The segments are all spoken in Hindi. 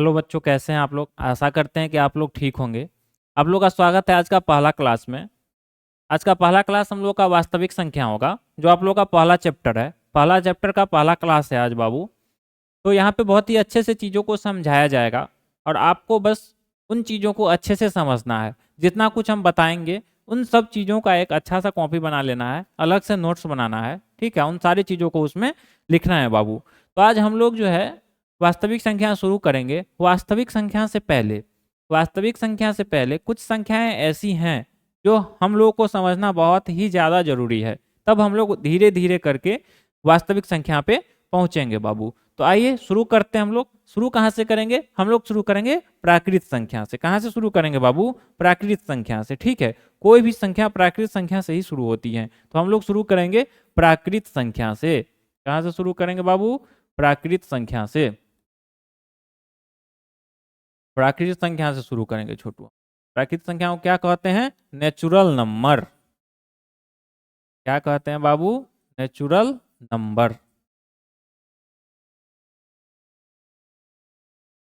हेलो बच्चों, कैसे हैं आप लोग। आशा करते हैं कि आप लोग ठीक होंगे। आप लोग का स्वागत है आज का पहला क्लास में। आज का पहला क्लास हम लोग का वास्तविक संख्या होगा, जो आप लोग का पहला चैप्टर है। पहला चैप्टर का पहला क्लास है आज बाबू। तो यहाँ पे बहुत ही अच्छे से चीज़ों को समझाया जाएगा और आपको बस उन चीज़ों को अच्छे से समझना है। जितना कुछ हम बताएंगे उन सब चीज़ों का एक अच्छा सा कॉपी बना लेना है, अलग से नोट्स बनाना है, ठीक है। उन सारी चीज़ों को उसमें लिखना है बाबू। तो आज हम लोग जो है वास्तविक संख्या शुरू करेंगे। वास्तविक संख्या से पहले कुछ संख्याएं ऐसी हैं जो हम लोग को समझना बहुत ही ज़्यादा जरूरी है। तब हम लोग धीरे धीरे करके वास्तविक संख्या पे पहुंचेंगे बाबू। तो आइए शुरू करते हैं। हम लोग शुरू कहाँ से करेंगे? हम लोग शुरू करेंगे प्राकृत संख्या से। कहाँ से शुरू करेंगे बाबू? प्राकृत संख्या से, ठीक है। कोई भी संख्या प्राकृत संख्या से ही शुरू होती है, तो हम लोग शुरू करेंगे प्राकृत संख्या से। कहाँ से शुरू करेंगे बाबू? प्राकृत संख्या से। प्राकृत संख्या से शुरू करेंगे छोटू। प्राकृत संख्या को क्या कहते हैं? Natural number. क्या कहते हैं बाबू? Natural number.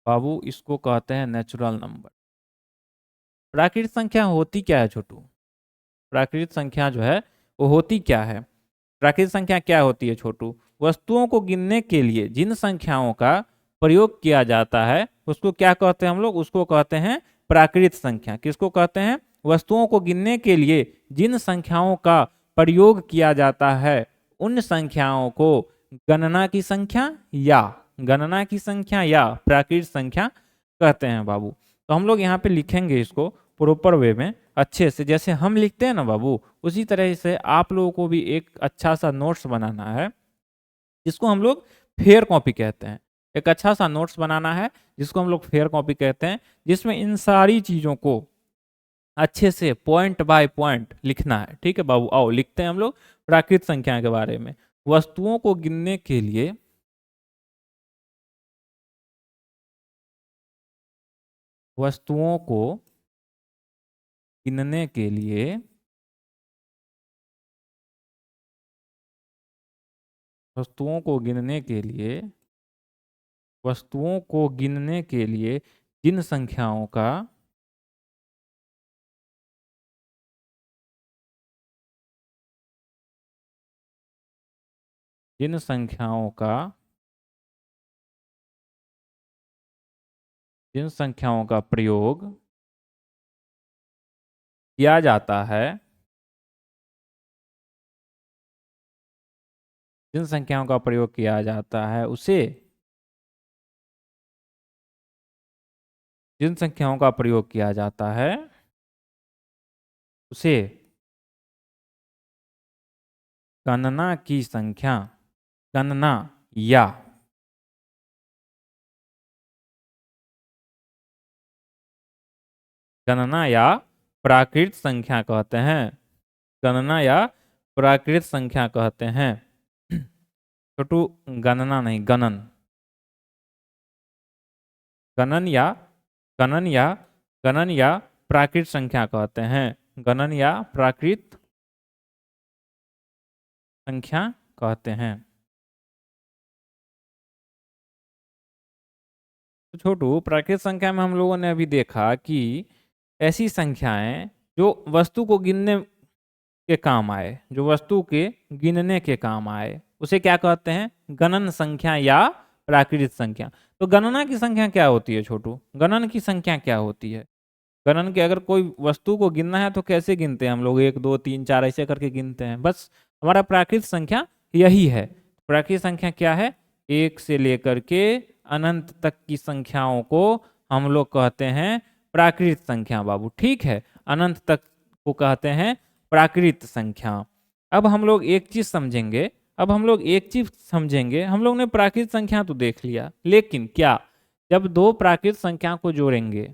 बाबू इसको कहते हैं नेचुरल नंबर। प्राकृत संख्या होती क्या है छोटू? प्राकृत संख्या जो है वो होती क्या है? प्राकृत संख्या क्या होती है छोटू? वस्तुओं को गिनने के लिए जिन संख्याओं का प्रयोग किया जाता है उसको क्या कहते हैं हम लोग? उसको कहते हैं प्राकृत संख्या। किसको कहते हैं? वस्तुओं को गिनने के लिए जिन संख्याओं का प्रयोग किया जाता है उन संख्याओं को गणना की संख्या या प्राकृत संख्या कहते हैं बाबू। तो हम लोग यहाँ पे लिखेंगे इसको प्रॉपर वे में, अच्छे से। जैसे हम लिखते हैं ना बाबू, उसी तरह से आप लोगों को भी एक अच्छा सा नोट्स बनाना है, जिसको हम लोग फेयर कॉपी कहते हैं। एक अच्छा सा नोट्स बनाना है जिसको हम लोग फेयर कॉपी कहते हैं, जिसमें इन सारी चीजों को अच्छे से पॉइंट बाय पॉइंट लिखना है, ठीक है बाबू। आओ लिखते हैं हम लोग प्राकृत संख्या के बारे में। वस्तुओं को गिनने के लिए वस्तुओं को गिनने के लिए वस्तुओं को गिनने के लिए वस्तुओं को गिनने के लिए जिन संख्याओं का जिन संख्याओं का जिन संख्याओं का प्रयोग किया जाता है जिन संख्याओं का प्रयोग किया जाता है उसे जिन संख्याओं का प्रयोग किया जाता है उसे गणना की संख्या गणना या गणना या प्राकृत संख्या कहते हैं। गणना या प्राकृत संख्या कहते हैं छोटू। गणना नहीं, गणन। गणन या गणन या गणन या प्राकृत संख्या कहते हैं। गणन या प्राकृत संख्या कहते हैं। तो छोटू, प्राकृत संख्या में हम लोगों ने अभी देखा कि ऐसी संख्याएं जो वस्तु को गिनने के काम आए, जो वस्तु के गिनने के काम आए, उसे क्या कहते हैं? गणन संख्या या प्राकृत संख्या। तो गणना की संख्या क्या होती है छोटू? गणन की संख्या क्या होती है? गणन के अगर कोई वस्तु को गिनना है तो कैसे गिनते हैं हम लोग? 1 2 3 4 ऐसे करके गिनते हैं। बस हमारा प्राकृत संख्या यही है। प्राकृत संख्या क्या है? 1 से लेकर के अनंत तक की संख्याओं को हम लोग कहते हैं प्राकृत संख्या बाबू, ठीक है। अनंत तक को कहते हैं प्राकृत संख्या। अब हम लोग एक चीज समझेंगे हम लोग ने प्राकृत संख्या तो देख लिया, लेकिन क्या जब दो प्राकृत संख्या को जोड़ेंगे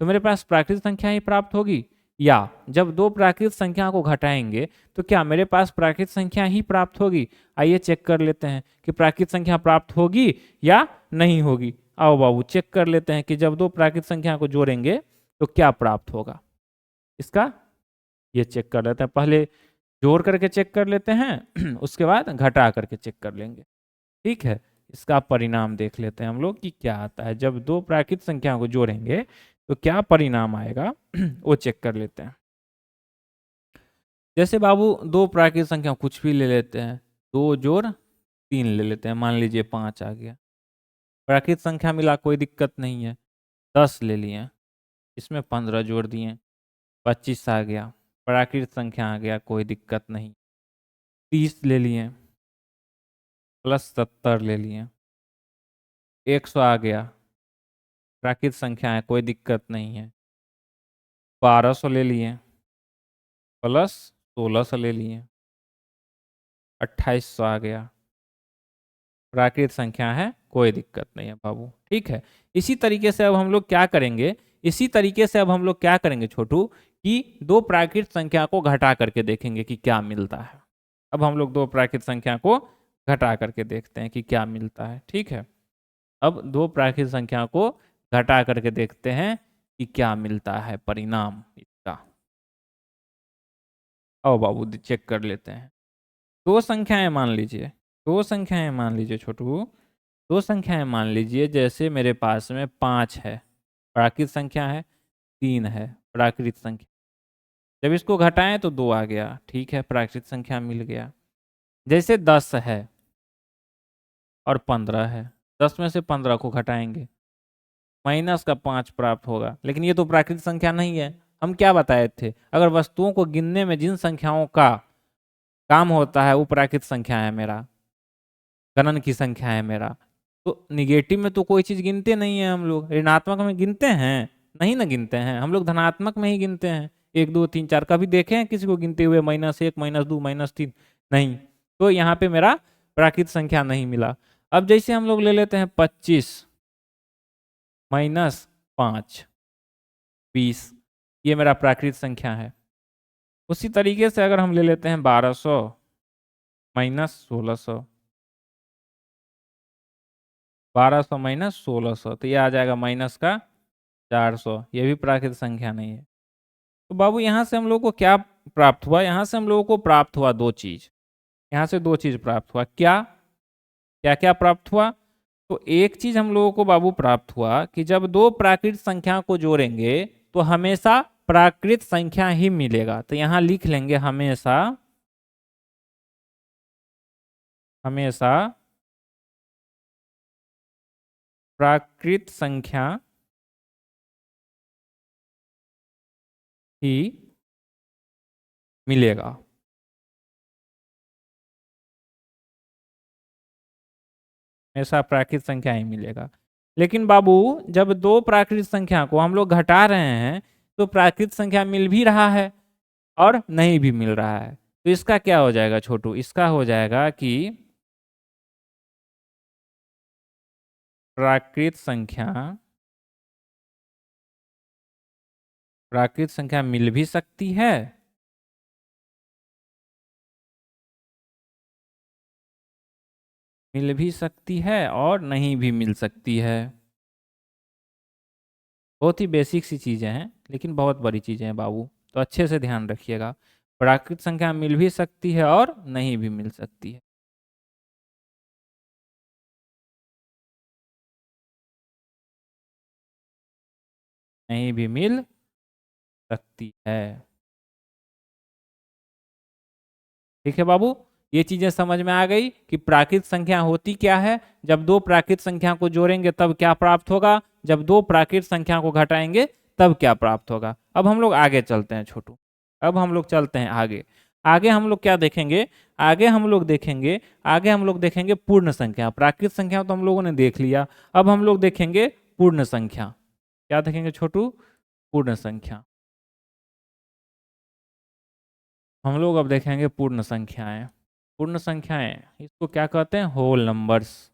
तो मेरे पास प्राकृत संख्या ही प्राप्त होगी, या जब दो प्राकृत संख्या को घटाएंगे तो क्या मेरे पास प्राकृत संख्या ही प्राप्त होगी? आइए चेक कर लेते हैं कि प्राकृत संख्या प्राप्त होगी या नहीं होगी। आओ बाबू चेक कर लेते हैं कि जब दो प्राकृत संख्या को जोड़ेंगे तो क्या प्राप्त होगा इसका। ये चेक कर लेते हैं। पहले जोड़ करके चेक कर लेते हैं उसके बाद घटा करके चेक कर लेंगे, ठीक है। इसका परिणाम देख लेते हैं हम लोग कि क्या आता है। जब दो प्राकृत संख्याओं को जोड़ेंगे तो क्या परिणाम आएगा वो चेक कर लेते हैं। जैसे बाबू दो प्राकृत संख्या कुछ भी ले लेते हैं, 2 जोड़ 3 ले लेते हैं, मान लीजिए 5 आ गया। प्राकृत संख्या मिला, कोई दिक्कत नहीं है। 10 ले लिए, इसमें 15 जोड़ दिए, 25 आ गया, प्राकृत संख्या आ गया, कोई दिक्कत नहीं। 30 ले लिए प्लस 70 ले लिए, 100 आ गया, प्राकृत संख्या है, कोई दिक्कत नहीं है। 1200 ले लिए प्लस 1600 ले लिए, 2800 आ गया, प्राकृत संख्या है, कोई दिक्कत नहीं है बाबू। ठीक है, इसी तरीके से अब हम लोग क्या करेंगे, इसी तरीके से अब हम लोग क्या करेंगे छोटू, कि दो प्राकृत संख्या को घटा करके देखेंगे कि क्या मिलता है। अब हम लोग दो प्राकृत संख्या को घटा करके देखते हैं कि क्या मिलता है। ठीक है, अब दो प्राकृत संख्या को घटा करके देखते हैं कि क्या मिलता है परिणाम इसका। आओ बाबू चेक कर लेते हैं। दो संख्याएं मान लीजिए, दो संख्याएं मान लीजिए छोटू, दो संख्याएं मान लीजिए, जैसे मेरे पास में 5 है प्राकृत संख्या है, 3 है प्राकृत संख्या। जब इसको घटाएं तो 2 आ गया, ठीक है, प्राकृत संख्या मिल गया। जैसे 10 है और 15 है, 10 में से 15 को घटाएंगे, माइनस का 5 प्राप्त होगा, लेकिन ये तो प्राकृत संख्या नहीं है। हम क्या बताए थे, अगर वस्तुओं को गिनने में जिन संख्याओं का काम होता है वो प्राकृत संख्या है, मेरा गणन की संख्या है मेरा। तो निगेटिव में तो कोई चीज गिनते नहीं है हम लोग, ऋणात्मक में गिनते हैं, नहीं ना गिनते हैं हम लोग, धनात्मक में ही गिनते हैं। 1 2 3 4 कभी देखे हैं किसी को गिनते हुए -1 -2 -3? नहीं। तो यहाँ पे मेरा प्राकृत संख्या नहीं मिला। अब जैसे हम लोग ले लेते हैं 25 -5 20, ये मेरा प्राकृत संख्या है। उसी तरीके से अगर हम ले लेते हैं 1200 -1600, 1200 -1600, तो ये आ जाएगा माइनस का 400, ये भी प्राकृत संख्या नहीं है। तो बाबू यहाँ से हम लोग को क्या प्राप्त हुआ, यहाँ से हम लोगों को प्राप्त हुआ दो चीज, यहाँ से दो चीज प्राप्त हुआ। क्या क्या क्या प्राप्त हुआ? तो एक चीज हम लोगों को बाबू प्राप्त हुआ कि जब दो प्राकृत संख्या को जोड़ेंगे तो हमेशा प्राकृत संख्या ही मिलेगा। तो यहाँ लिख लेंगे हमेशा, हमेशा प्राकृत संख्या ही मिलेगा। हमेशा प्राकृत संख्या ही मिलेगा। लेकिन बाबू जब दो प्राकृत संख्या को हम लोग घटा रहे हैं तो प्राकृत संख्या मिल भी रहा है और नहीं भी मिल रहा है। तो इसका क्या हो जाएगा छोटू, इसका हो जाएगा कि प्राकृत संख्या मिल भी सकती है और नहीं भी मिल सकती है। बहुत ही बेसिक सी चीजें हैं लेकिन बहुत बड़ी चीजें हैं बाबू, तो अच्छे से ध्यान रखिएगा। प्राकृत संख्या मिल भी सकती है और नहीं भी मिल सकती है। नहीं भी मिल सकती है। ठीक है बाबू, ये चीजें समझ में आ गई कि प्राकृत संख्या होती क्या है, जब दो प्राकृत संख्या को जोड़ेंगे तब क्या प्राप्त होगा, जब दो प्राकृत संख्या को घटाएंगे तब क्या प्राप्त होगा। अब हम लोग आगे चलते हैं छोटू, अब हम लोग चलते हैं आगे। आगे हम लोग क्या देखेंगे, आगे हम लोग देखेंगे पूर्ण संख्या। प्राकृत संख्या तो हम लोगों ने देख लिया, अब हम लोग देखेंगे पूर्ण संख्या। क्या देखेंगे छोटू, पूर्ण संख्या। हम लोग अब देखेंगे पूर्ण संख्याएं। पूर्ण संख्याएं इसको क्या कहते हैं, होल नंबर्स।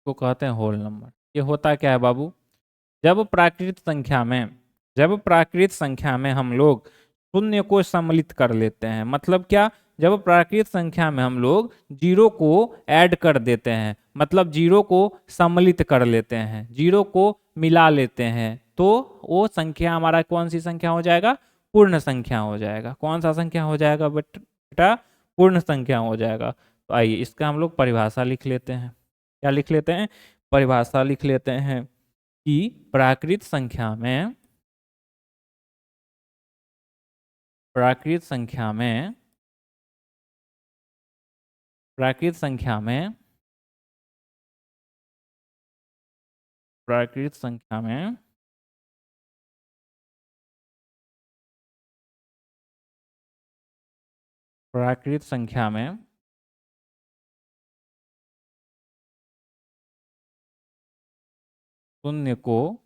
को कहते हैं होल नंबर। ये होता क्या है बाबू, जब प्राकृत संख्या में, जब प्राकृत संख्या में हम लोग शून्य को सम्मिलित कर लेते हैं, मतलब क्या, जब प्राकृत संख्या में हम लोग जीरो को ऐड कर देते हैं, मतलब जीरो को सम्मिलित कर लेते हैं, जीरो को मिला लेते हैं, तो वो संख्या हमारा कौन सी संख्या हो जाएगा? पूर्ण संख्या हो जाएगा। कौन सा संख्या हो जाएगा बेटा? पूर्ण संख्या हो जाएगा। तो आइए इसका हम लोग परिभाषा लिख लेते हैं। क्या लिख लेते हैं? परिभाषा लिख लेते हैं कि प्राकृत संख्या में प्राकृत संख्या में प्राकृत संख्या में प्राकृत संख्या में प्राकृत संख्या में शून्य को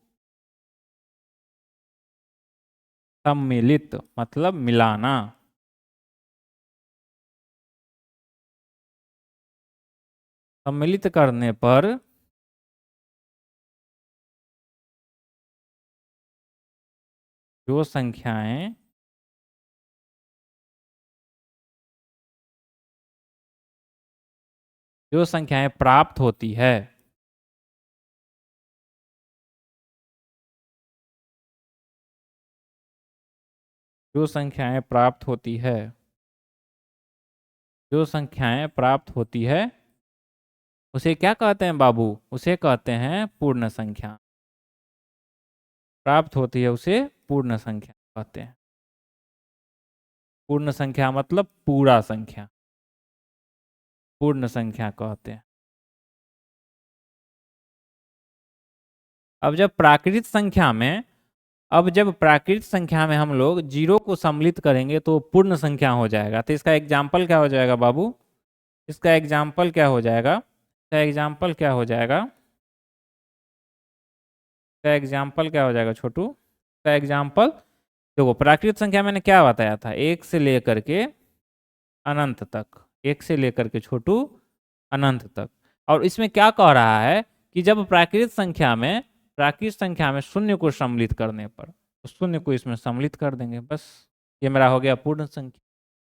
सम्मिलित मतलब मिलाना, सम्मिलित करने पर जो संख्याएं प्राप्त होती है, जो संख्याएं प्राप्त होती है जो संख्याएं प्राप्त होती है उसे क्या कहते हैं बाबू? उसे कहते हैं पूर्ण संख्या। प्राप्त होती है उसे पूर्ण संख्या कहते हैं। पूर्ण संख्या मतलब पूरा संख्या, पूर्ण संख्या कहते हैं। अब जब प्राकृत संख्या में हम लोग जीरो को सम्मिलित करेंगे तो पूर्ण संख्या हो जाएगा। तो इसका एग्जाम्पल क्या हो जाएगा बाबू? इसका एग्जाम्पल क्या हो जाएगा? इसका एग्जाम्पल क्या हो जाएगा? इसका एग्जाम्पल क्या हो जाएगा छोटू? इसका एग्जाम्पल देखो, प्राकृत संख्या मैंने क्या बताया था? एक से लेकर के अनंत तक, एक से लेकर के छोटू अनंत तक। और इसमें क्या कह रहा है कि जब प्राकृत संख्या में शून्य को सम्मिलित करने पर, तो शून्य को इसमें सम्मिलित कर देंगे, बस ये मेरा हो गया पूर्ण संख्या।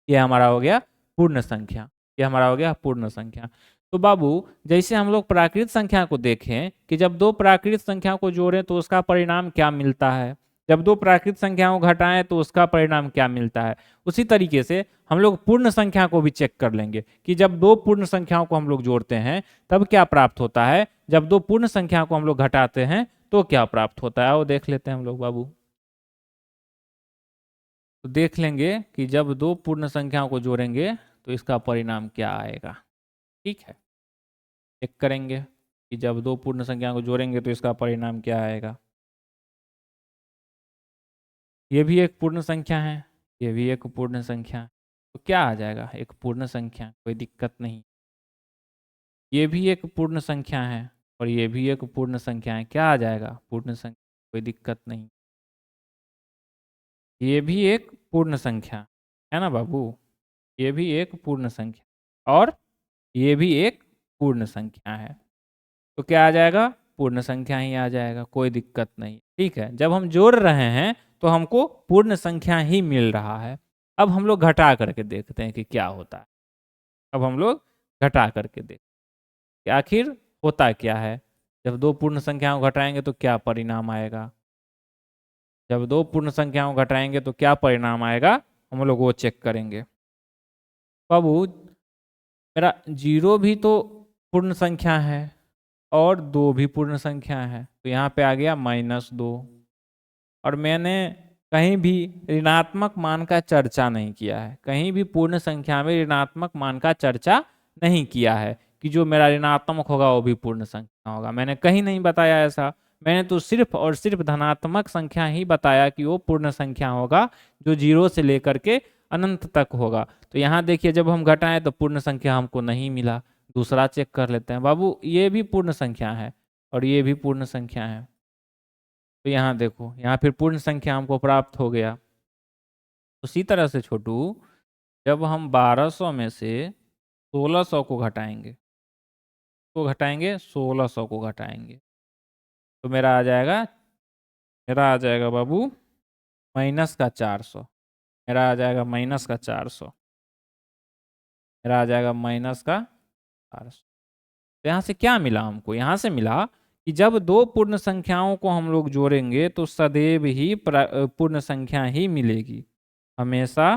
ये हमारा हो गया पूर्ण संख्या। ये हमारा हो गया पूर्ण संख्या। तो बाबू जैसे हम लोग प्राकृत संख्या को देखें कि जब दो प्राकृत संख्या को जोड़ें तो उसका परिणाम क्या मिलता है, जब दो प्राकृत संख्याओं को घटाएं तो उसका परिणाम क्या मिलता है, उसी तरीके से हम लोग पूर्ण संख्या को भी चेक कर लेंगे कि जब दो पूर्ण संख्याओं को हम लोग जोड़ते हैं तब क्या प्राप्त होता है, जब दो पूर्ण संख्या को हम लोग घटाते हैं तो क्या प्राप्त होता है, वो देख लेते हैं हम लोग बाबू। तो देख लेंगे कि जब दो पूर्ण संख्याओं को जोड़ेंगे तो इसका परिणाम क्या आएगा। ठीक है, चेक करेंगे कि जब दो पूर्ण संख्याओं को जोड़ेंगे तो इसका परिणाम क्या आएगा। ये भी एक पूर्ण संख्या है, ये भी एक पूर्ण संख्या है, तो क्या आ जाएगा? एक पूर्ण संख्या, कोई दिक्कत नहीं। ये भी एक पूर्ण संख्या है और ये भी एक पूर्ण संख्या है, क्या आ जाएगा? पूर्ण संख्या, कोई दिक्कत नहीं। ये भी एक पूर्ण संख्या है ना बाबू? ये भी एक पूर्ण संख्या और ये भी एक पूर्ण संख्या है, तो क्या आ जाएगा? पूर्ण संख्या ही आ जाएगा, कोई दिक्कत नहीं। ठीक है, जब हम जोड़ रहे हैं तो हमको पूर्ण संख्या ही मिल रहा है। अब हम लोग घटा करके देखते हैं कि क्या होता है। अब हम लोग घटा करके देखते हैं कि आखिर होता क्या है। जब दो पूर्ण संख्याओं को घटाएंगे तो क्या परिणाम आएगा, जब दो पूर्ण संख्याओं को घटाएंगे तो क्या परिणाम आएगा, हम लोग वो चेक करेंगे। बाबू मेरा जीरो भी तो पूर्ण संख्या है और दो भी पूर्ण संख्या है, तो यहाँ पे आ गया -2। और मैंने कहीं भी ऋणात्मक मान का चर्चा नहीं किया है, कहीं भी पूर्ण संख्या में ऋणात्मक मान का चर्चा नहीं किया है कि जो मेरा ऋणात्मक होगा वो भी पूर्ण संख्या होगा, मैंने कहीं नहीं बताया ऐसा। मैंने तो सिर्फ और सिर्फ धनात्मक संख्या ही बताया कि वो पूर्ण संख्या होगा जो जीरो से लेकर के अनंत तक होगा। तो यहाँ देखिए जब हम घटाएं तो पूर्ण संख्या हमको नहीं मिला। दूसरा चेक कर लेते हैं बाबू, ये भी पूर्ण संख्या है और ये भी पूर्ण संख्या है, तो यहाँ देखो यहाँ फिर पूर्ण संख्या हमको प्राप्त हो गया। उसी तरह से छोटू जब हम 1200 में से 1600 को घटाएंगे, तो घटाएंगे 1600 को घटाएंगे, तो मेरा आ जाएगा बाबू -400। मेरा आ जाएगा -400। मेरा आ जाएगा -400। तो यहाँ से क्या मिला हमको? यहाँ से मिला कि जब दो पूर्ण संख्याओं को हम लोग जोड़ेंगे तो सदैव ही पूर्ण संख्या ही मिलेगी, हमेशा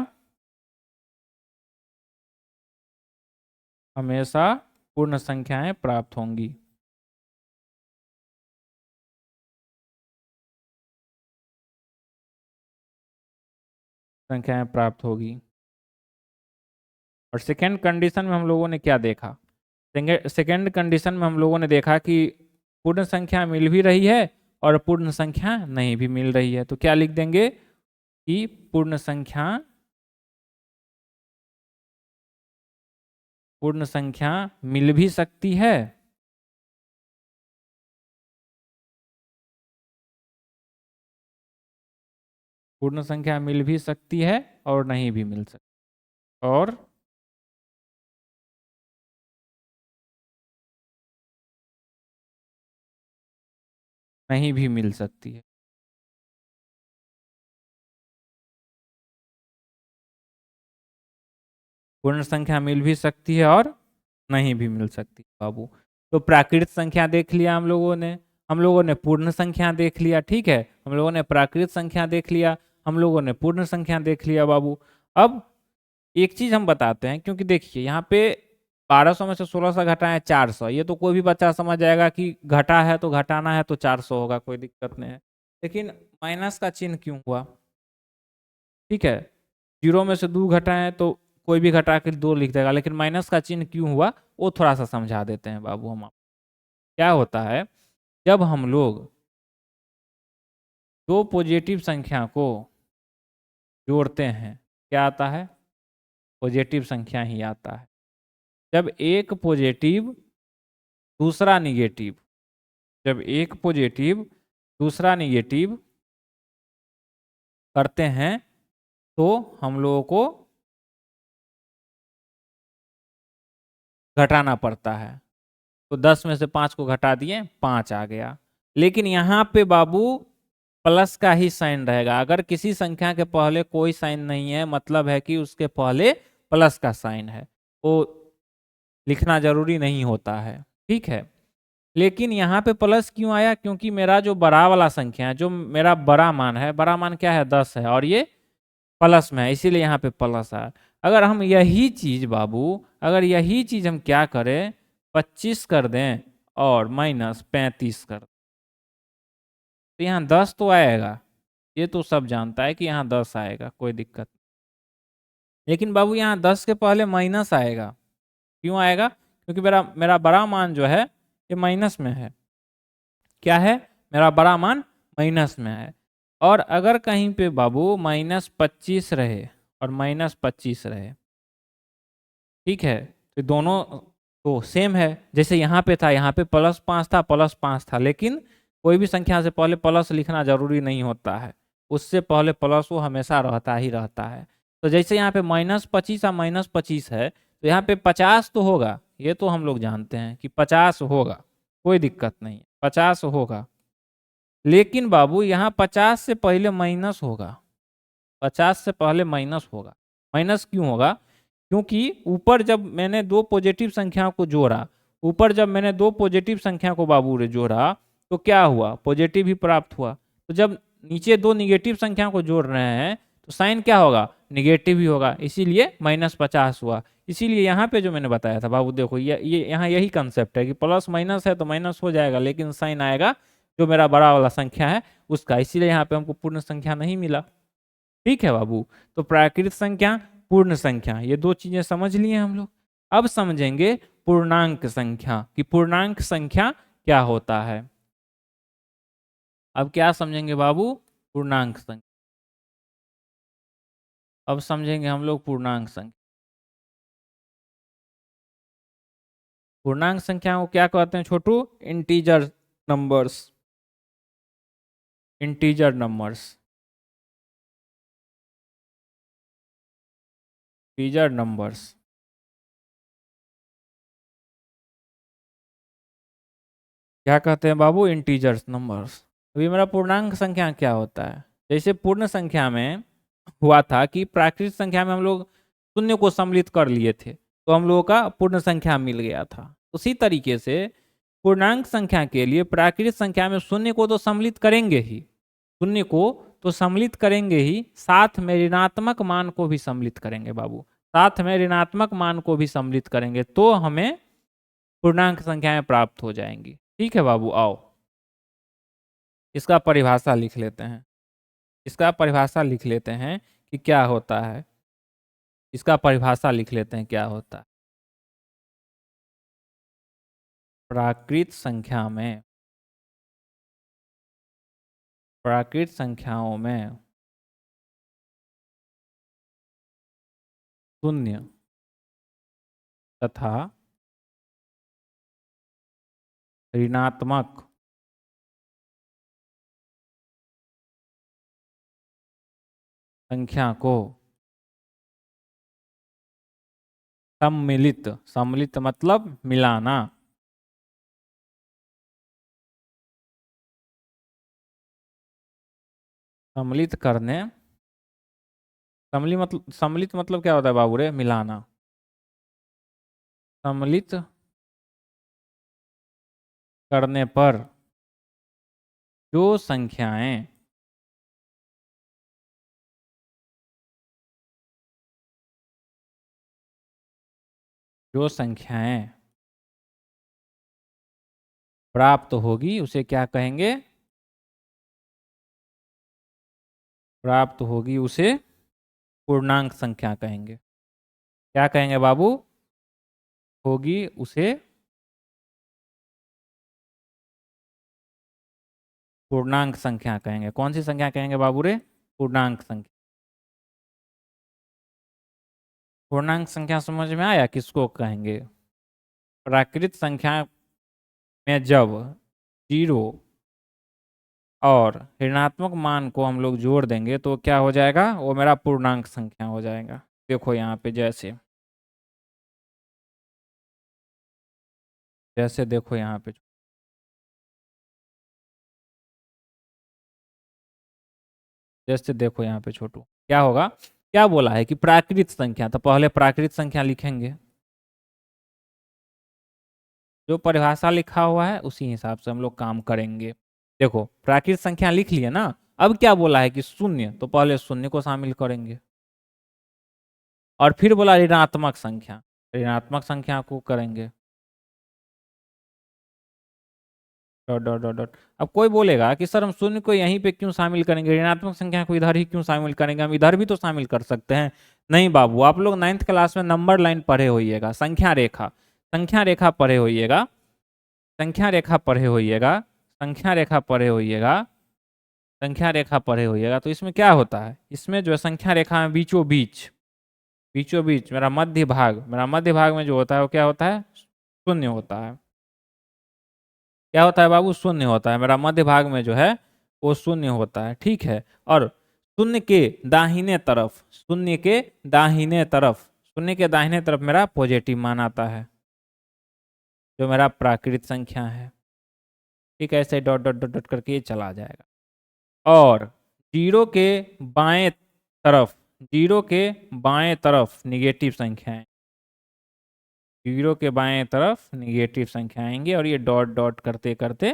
हमेशा पूर्ण संख्याएं प्राप्त होंगी। संख्याएं प्राप्त होगी। और सेकेंड कंडीशन में हम लोगों ने क्या देखा? सेकेंड कंडीशन में हम लोगों ने देखा कि पूर्ण संख्या मिल भी रही है और पूर्ण संख्या नहीं भी मिल रही है। तो क्या लिख देंगे कि पूर्ण संख्या मिल भी सकती है पूर्ण संख्या मिल भी सकती है और नहीं भी मिल सकती, और नहीं भी मिल सकती है। पूर्ण संख्या मिल भी सकती है और नहीं भी मिल सकती बाबू। तो प्राकृत संख्या देख लिया हम लोगों ने पूर्ण संख्या देख लिया, ठीक है, हम लोगों ने प्राकृत संख्या देख लिया, हम लोगों ने पूर्ण संख्या देख लिया बाबू। अब एक चीज हम बताते हैं, क्योंकि देखिए यहाँ पे 1200 में से 1600 घटाएं 400, ये तो कोई भी बच्चा समझ जाएगा कि घटा है तो घटाना है तो 400 होगा, कोई दिक्कत नहीं है। लेकिन माइनस का चिन्ह क्यों हुआ? ठीक है, 0 में से 2 घटाएं तो कोई भी घटा के 2 लिख देगा, लेकिन माइनस का चिन्ह क्यों हुआ वो थोड़ा सा समझा देते हैं बाबू हम। क्या होता है, जब हम लोग दो पॉजिटिव संख्या को जोड़ते हैं क्या आता है? पॉजिटिव संख्या ही आता है। जब एक पॉजिटिव दूसरा निगेटिव जब एक पॉजिटिव दूसरा निगेटिव करते हैं तो हम लोगों को घटाना पड़ता है। तो 10 में से 5 को घटा दिए, 5 आ गया। लेकिन यहाँ पे बाबू प्लस का ही साइन रहेगा। अगर किसी संख्या के पहले कोई साइन नहीं है, मतलब है कि उसके पहले प्लस का साइन है, वो लिखना जरूरी नहीं होता है, ठीक है। लेकिन यहाँ पे प्लस क्यों आया? क्योंकि मेरा जो बड़ा वाला संख्या है, जो मेरा बड़ा मान है, बड़ा मान क्या है? 10 है, और ये प्लस में है, इसीलिए यहाँ पे प्लस आया। अगर हम यही चीज बाबू, अगर यही चीज हम क्या करें, 25 कर दें और माइनस 35 कर दें, तो यहाँ 10 तो आएगा, ये तो सब जानता है कि यहाँ 10 आएगा, कोई दिक्कत नहीं। लेकिन बाबू यहाँ 10 के पहले माइनस आएगा। क्यों आएगा? क्योंकि मेरा मेरा बड़ा मान जो है ये माइनस में है। क्या है? मेरा बड़ा मान माइनस में है। और अगर कहीं पे बाबू -25 रहे और -25 रहे, ठीक है, तो दोनों तो सेम है। जैसे यहाँ पे था, यहाँ पे +5 था, +5 था, लेकिन कोई भी संख्या से पहले प्लस लिखना जरूरी नहीं होता है, उससे पहले प्लस वो हमेशा रहता ही रहता है। तो जैसे यहाँ पे -25 या -25 है, तो यहाँ पे 50 तो होगा, ये तो हम लोग जानते हैं कि 50 होगा, कोई दिक्कत नहीं, 50 होगा। लेकिन बाबू यहाँ 50 से पहले माइनस होगा, 50 से पहले माइनस होगा। माइनस क्यों होगा? क्योंकि ऊपर जब मैंने दो पॉजिटिव संख्याओं को जोड़ा, ऊपर जब मैंने दो पॉजिटिव संख्या को बाबू रे जोड़ा, तो क्या हुआ? पॉजिटिव ही प्राप्त हुआ। तो जब नीचे दो निगेटिव संख्या को जोड़ रहे हैं तो साइन क्या होगा? निगेटिव ही होगा, इसीलिए -50 हुआ। इसीलिए यहाँ पे जो मैंने बताया था बाबू, देखो ये यहाँ यही कंसेप्ट है कि प्लस माइनस है तो माइनस हो जाएगा, लेकिन साइन आएगा जो मेरा बड़ा वाला संख्या है उसका, इसीलिए यहाँ पे हमको पूर्ण संख्या नहीं मिला। ठीक है बाबू, तो प्राकृत संख्या, पूर्ण संख्या, ये दो चीजें समझ लिए हम लोग। अब समझेंगे पूर्णांक संख्या कि पूर्णांक संख्या क्या होता है। अब क्या समझेंगे बाबू? पूर्णांक संख्या। अब समझेंगे हम लोग पूर्णांक संख्या। पूर्णांक संख्या को क्या कहते हैं छोटू? Integer numbers. Integer numbers, integer numbers. क्या कहते हैं बाबू? Integers numbers. अभी मेरा पूर्णांक संख्या क्या होता है? जैसे पूर्ण संख्या में हुआ था कि प्राकृत संख्या में हम लोग शून्य को सम्मिलित कर लिए थे, तो हम लोगों का पूर्ण संख्या मिल गया था। उसी तरीके से पूर्णांक संख्या के लिए प्राकृत संख्या में शून्य को तो सम्मिलित करेंगे ही, शून्य को तो सम्मिलित करेंगे ही, साथ में ऋणात्मक मान को भी सम्मिलित करेंगे बाबू, साथ में ऋणात्मक मान को भी सम्मिलित करेंगे, तो हमें पूर्णांक संख्याएं प्राप्त हो जाएंगी। ठीक है बाबू, आओ इसका परिभाषा लिख लेते हैं, इसका परिभाषा लिख लेते हैं कि क्या होता है, इसका परिभाषा लिख लेते हैं क्या होता है। प्राकृत संख्या में, प्राकृत संख्याओं में शून्य तथा ऋणात्मक संख्या को सम्मिलित, सम्मिलित मतलब मिलाना, सम्मिलित करने, सम्मिलित मतलब क्या होता है बाबू रे? मिलाना। सम्मिलित करने पर जो संख्याएं जो संख्याएं प्राप्त होगी उसे क्या कहेंगे? प्राप्त होगी उसे पूर्णांक संख्या कहेंगे। क्या कहेंगे बाबू? होगी उसे पूर्णांक संख्या कहेंगे। कौन सी संख्या कहेंगे बाबू रे? पूर्णांक संख्या। पूर्णांक संख्या समझ में आया किसको कहेंगे? प्राकृत संख्या में जब जीरो और ऋणात्मक मान को हम लोग जोड़ देंगे तो क्या हो जाएगा? वो मेरा पूर्णांक संख्या हो जाएगा। देखो यहाँ पे जैसे जैसे देखो यहाँ पे, जैसे देखो यहाँ पे छोटू क्या होगा? क्या बोला है कि प्राकृत संख्या, तो पहले प्राकृत संख्या लिखेंगे, जो परिभाषा लिखा हुआ है उसी हिसाब से हम लोग काम करेंगे। देखो प्राकृत संख्या लिख लिए ना, अब क्या बोला है कि शून्य, तो पहले शून्य को शामिल करेंगे, और फिर बोला ऋणात्मक संख्या, ऋणात्मक संख्या को करेंगे डॉट डॉट डॉट डॉट। अब कोई बोलेगा कि सर हम शून्य को यहीं पे क्यों शामिल करेंगे, ऋणात्मक संख्या को इधर ही क्यों शामिल करेंगे, हम इधर भी तो शामिल कर सकते हैं। नहीं बाबू, आप लोग 9th क्लास में नंबर लाइन पढ़े होइएगा, संख्या रेखा, संख्या रेखा पढ़े होइएगा, संख्या रेखा पढ़े होइएगा, संख्या रेखा पढ़े होइएगा, संख्या रेखा पढ़े होइएगा। तो इसमें क्या होता है, इसमें जो है संख्या रेखा में बीचों बीच, बीचों बीच मेरा मध्य भाग, मेरा मध्य भाग में जो होता है वो क्या होता है? शून्य होता है। क्या होता है बाबू? शून्य होता है। मेरा मध्य भाग में जो है वो शून्य होता है। ठीक है, और शून्य के दाहिने तरफ, शून्य के दाहिने तरफ, शून्य के दाहिने तरफ मेरा पॉजिटिव मान आता है, जो मेरा प्राकृत संख्या है। ठीक है, ऐसे डॉट डॉट डॉट डॉट करके ये चला जाएगा। और जीरो के बाएं तरफ, जीरो के बाएं तरफ निगेटिव संख्याएं, जीरो के बाएं तरफ निगेटिव संख्या आएंगे, और ये डॉट डॉट करते करते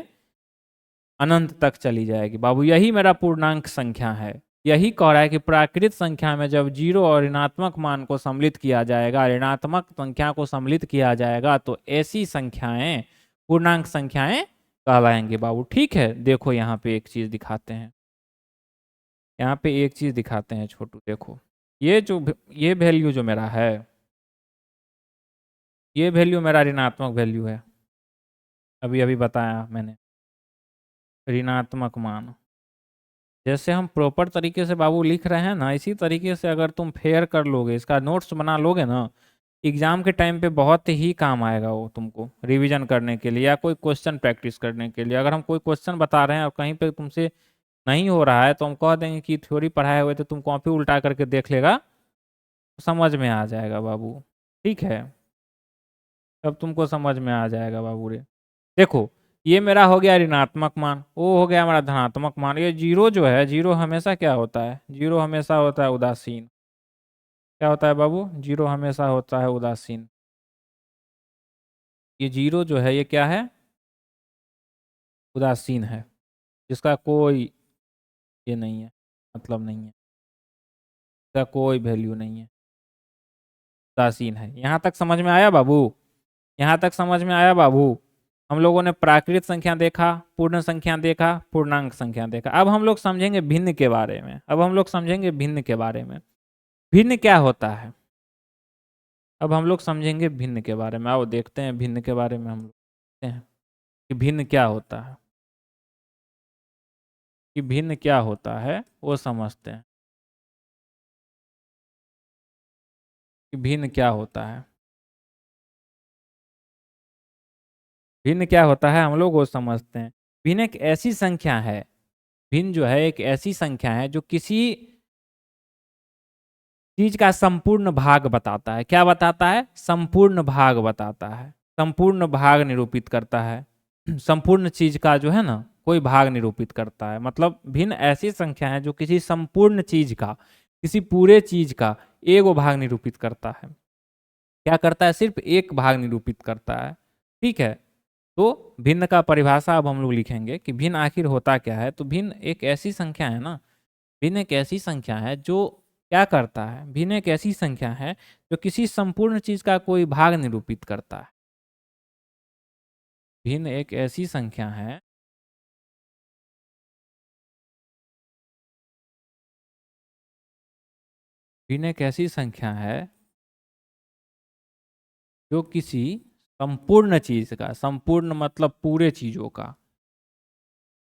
अनंत तक चली जाएगी बाबू। यही मेरा पूर्णांक संख्या है। यही कह रहा है कि प्राकृत संख्या में जब जीरो और ऋणात्मक मान को सम्मिलित किया जाएगा, ऋणात्मक संख्या को सम्मिलित किया जाएगा, तो ऐसी संख्याएं पूर्णांक संख्याएं कहलाएंगे बाबू। ठीक है, देखो यहाँ पे एक चीज दिखाते हैं, यहाँ पे एक चीज दिखाते हैं छोटू। देखो ये वैल्यू जो मेरा है, ये वैल्यू मेरा ऋणात्मक वैल्यू है, अभी अभी बताया मैंने, ऋणात्मक मान। जैसे हम प्रॉपर तरीके से बाबू लिख रहे हैं ना, इसी तरीके से अगर तुम फेयर कर लोगे, इसका नोट्स बना लोगे ना, एग्जाम के टाइम पे बहुत ही काम आएगा वो तुमको रिवीजन करने के लिए, या कोई क्वेश्चन प्रैक्टिस करने के लिए। अगर हम कोई क्वेश्चन बता रहे हैं और कहीं पे तुमसे नहीं हो रहा है, तो हम कह देंगे कि थ्योरी पढ़ाए हुए थे, तुम कॉपी उल्टा करके देख लेगा तो समझ में आ जाएगा बाबू। ठीक है, तब तुमको समझ में आ जाएगा बाबू रे। देखो ये मेरा हो गया ऋणात्मक मान, वो हो गया हमारा धनात्मक मान। ये जीरो जो है, जीरो हमेशा क्या होता है? जीरो हमेशा होता है उदासीन। क्या होता है बाबू? जीरो हमेशा होता है उदासीन। ये जीरो जो है ये क्या है? उदासीन है, जिसका कोई ये नहीं है, मतलब नहीं है, जिसका कोई वैल्यू नहीं है, उदासीन है। यहाँ तक समझ में आया बाबू? यहाँ तक समझ में आया बाबू? हम लोगों ने प्राकृत संख्या देखा, पूर्ण संख्या देखा, पूर्णांक संख्या देखा। अब हम लोग समझेंगे भिन्न के बारे में। अब हम लोग समझेंगे भिन्न के बारे में। भिन्न क्या होता है? अब हम लोग समझेंगे भिन्न के बारे में। आओ देखते हैं भिन्न के बारे में। हम लोग देखते हैं कि भिन्न क्या होता है, कि भिन्न क्या होता है वो समझते हैं कि भिन्न क्या होता है। भिन्न क्या होता है हम लोग वो समझते हैं। भिन्न एक ऐसी संख्या है, भिन्न जो है एक ऐसी संख्या है जो किसी चीज का संपूर्ण भाग बताता है। क्या बताता है? संपूर्ण भाग बताता है, संपूर्ण भाग निरूपित करता है। संपूर्ण चीज का जो है ना कोई भाग निरूपित करता है। मतलब भिन्न ऐसी संख्या है जो किसी संपूर्ण चीज का, किसी पूरे चीज का एगो भाग निरूपित करता है। क्या करता है? सिर्फ एक भाग निरूपित करता है। ठीक है, तो भिन्न का परिभाषा अब हम लोग लिखेंगे कि भिन्न आखिर होता क्या है। तो भिन्न एक ऐसी संख्या है ना, भिन्न एक ऐसी संख्या है जो क्या करता है? भिन्न एक ऐसी संख्या है जो किसी संपूर्ण चीज का कोई भाग निरूपित करता है। भिन्न एक ऐसी संख्या है, भिन्न एक ऐसी संख्या है जो किसी संपूर्ण चीज का, संपूर्ण मतलब पूरे चीजों का,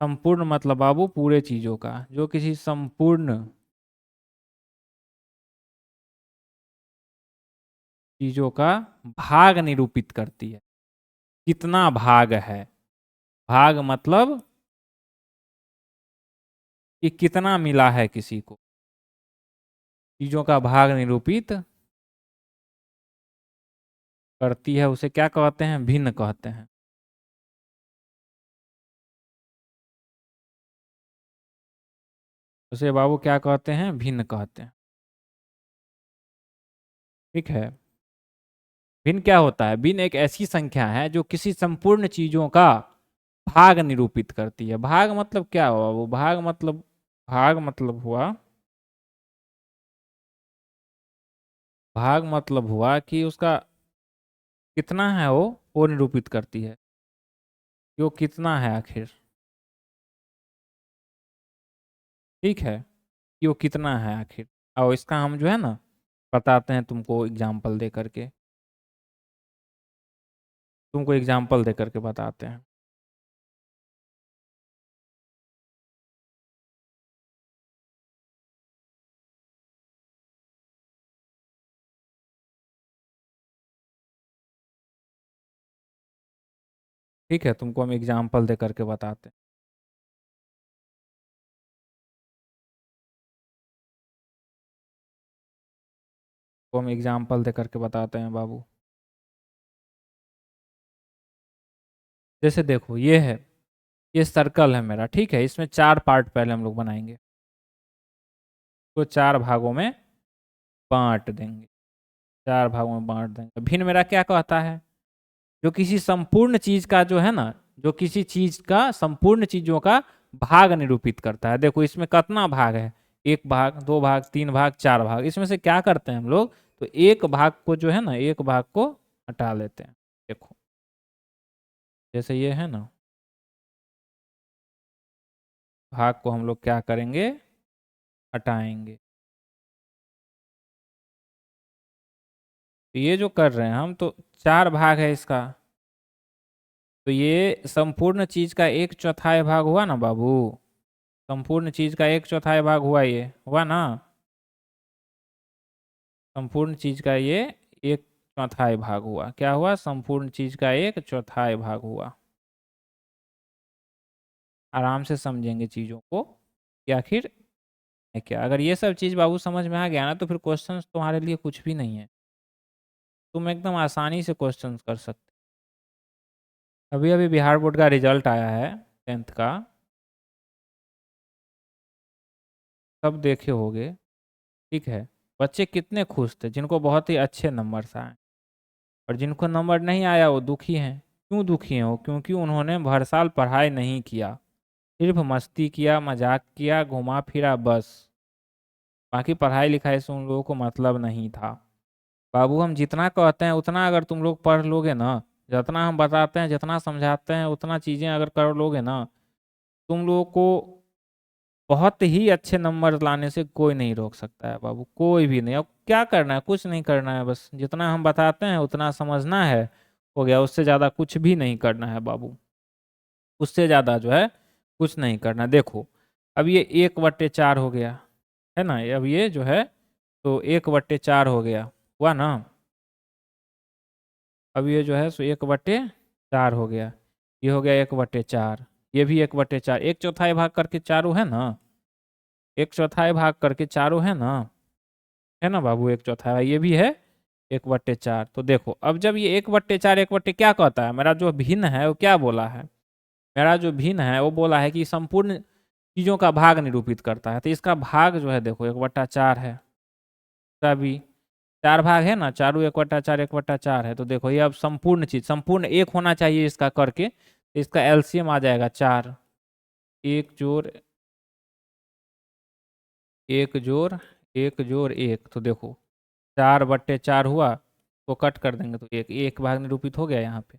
संपूर्ण मतलब बाबू पूरे चीजों का, जो किसी संपूर्ण चीजों का भाग निरूपित करती है। कितना भाग है? भाग मतलब कि कितना मिला है किसी को, चीजों का भाग निरूपित करती है, उसे क्या कहते हैं? भिन्न कहते हैं। उसे बाबू क्या कहते हैं? भिन्न कहते हैं। ठीक है, भिन्न क्या होता है? भिन्न एक ऐसी संख्या है जो किसी संपूर्ण चीजों का भाग निरूपित करती है। भाग मतलब क्या हुआ? वो भाग मतलब, भाग मतलब हुआ, भाग मतलब हुआ कि उसका कितना है वो निरूपित करती है कि वो कितना है आखिर। ठीक है, कि वो कितना है आखिर। और इसका हम जो है ना बताते हैं तुमको एग्जाम्पल दे करके, तुमको एग्जाम्पल दे करके बताते हैं। ठीक है, तुमको हम एग्जाम्पल दे करके बताते हैं। तो हम एग्जाम्पल दे करके बताते हैं बाबू। जैसे देखो ये है, ये सर्कल है मेरा। ठीक है, इसमें चार पार्ट पहले हम लोग बनाएंगे, तो चार भागों में बांट देंगे, चार भागों में बांट देंगे। भिन्न मेरा क्या कहता है? जो किसी संपूर्ण चीज का जो है ना, जो किसी चीज का संपूर्ण चीजों का भाग निरूपित करता है। देखो इसमें कितना भाग है? एक भाग, दो भाग, तीन भाग, चार भाग। इसमें से क्या करते हैं हम लोग? तो एक भाग को जो है ना, एक भाग को हटा लेते हैं। देखो जैसे ये है ना, भाग को हम लोग क्या करेंगे? हटाएंगे। तो ये जो कर रहे हैं हम, तो चार भाग है इसका, तो ये संपूर्ण चीज का एक चौथाई भाग हुआ ना बाबू। संपूर्ण चीज का एक चौथाई भाग हुआ, ये हुआ ना। संपूर्ण चीज का ये एक चौथाई भाग हुआ। क्या हुआ? संपूर्ण चीज का एक चौथाई भाग हुआ। आराम से समझेंगे चीजों को कि आखिर है क्या। अगर ये सब चीज बाबू समझ में आ गया ना, तो फिर क्वेश्चन तुम्हारे लिए कुछ भी नहीं है, तुम एकदम आसानी से क्वेश्चन कर सकते। अभी अभी बिहार बोर्ड का रिजल्ट आया है 10th का, सब देखे होगे। ठीक है, बच्चे कितने खुश थे जिनको बहुत ही अच्छे नंबर आए, और जिनको नंबर नहीं आया वो दुखी हैं। क्यों दुखी हो? क्योंकि उन्होंने भर साल पढ़ाई नहीं किया, सिर्फ मस्ती किया, मजाक किया, घुमा फिरा बस। बाकी पढ़ाई लिखाई से उन लोगों को मतलब नहीं था। बाबू हम जितना कहते हैं उतना अगर तुम लोग पढ़ लोगे ना, जितना हम बताते हैं, जितना समझाते हैं, उतना चीज़ें अगर कर लोगे ना, तुम लोगों को बहुत ही अच्छे नंबर लाने से कोई नहीं रोक सकता है बाबू, कोई भी नहीं। अब क्या करना है? कुछ नहीं करना है, बस जितना हम बताते हैं उतना समझना है, हो गया। उससे ज़्यादा कुछ भी नहीं करना है बाबू, उससे ज़्यादा जो है कुछ नहीं करना। देखो अब ये 1/4 हो गया है ना, अब ये जो है तो 1/4 हो गया, हुआ ना। अब ये जो है सो 1/4 हो गया, ये हो गया 1/4, ये भी 1/4, 1/4 भाग करके चारों है ना, 1/4 भाग करके चारों है ना बाबू, 1/4 ये भी है 1/4। तो देखो अब जब ये 1/4 1/, क्या कहता है, मेरा जो भिन्न है वो क्या बोला है, मेरा जो भिन्न है वो बोला है कि संपूर्ण चीजों का भाग निरूपित करता है। तो इसका भाग जो है देखो 1/4 है, तभी 4 भाग है ना, चारों 1/4 1/4 है। तो देखो ये अब संपूर्ण चीज, संपूर्ण एक होना चाहिए इसका करके, तो इसका एलसीएम आ जाएगा 4, 1 जोड़ 1 तो देखो 4/4 हुआ, तो कट कर देंगे तो एक एक भाग निरूपित हो गया, यहाँ पे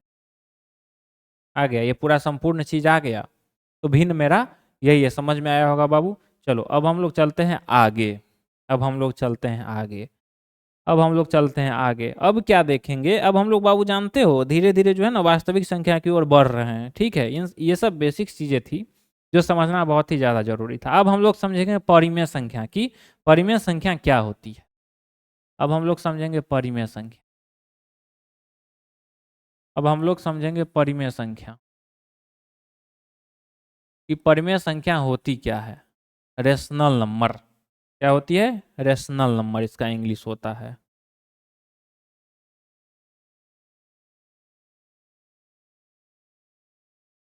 आ गया, ये पूरा संपूर्ण चीज आ गया। तो भिन्न मेरा यही है, समझ में आया होगा बाबू। चलो अब हम लोग चलते हैं आगे, अब हम लोग चलते हैं आगे, अब हम लोग चलते हैं आगे। अब क्या देखेंगे, अब हम लोग बाबू जानते हो धीरे धीरे जो है ना वास्तविक संख्या की ओर बढ़ रहे हैं, ठीक है। इन ये सब बेसिक चीजें थी जो समझना बहुत ही ज्यादा जरूरी था। अब हम लोग समझेंगे परिमेय संख्या की, परिमेय संख्या क्या होती है। अब हम लोग समझेंगे परिमेय संख्या, अब हम लोग समझेंगे परिमेय संख्या कि परिमेय संख्या होती क्या है। रेशनल नंबर क्या होती है, रेशनल नंबर इसका इंग्लिश होता है।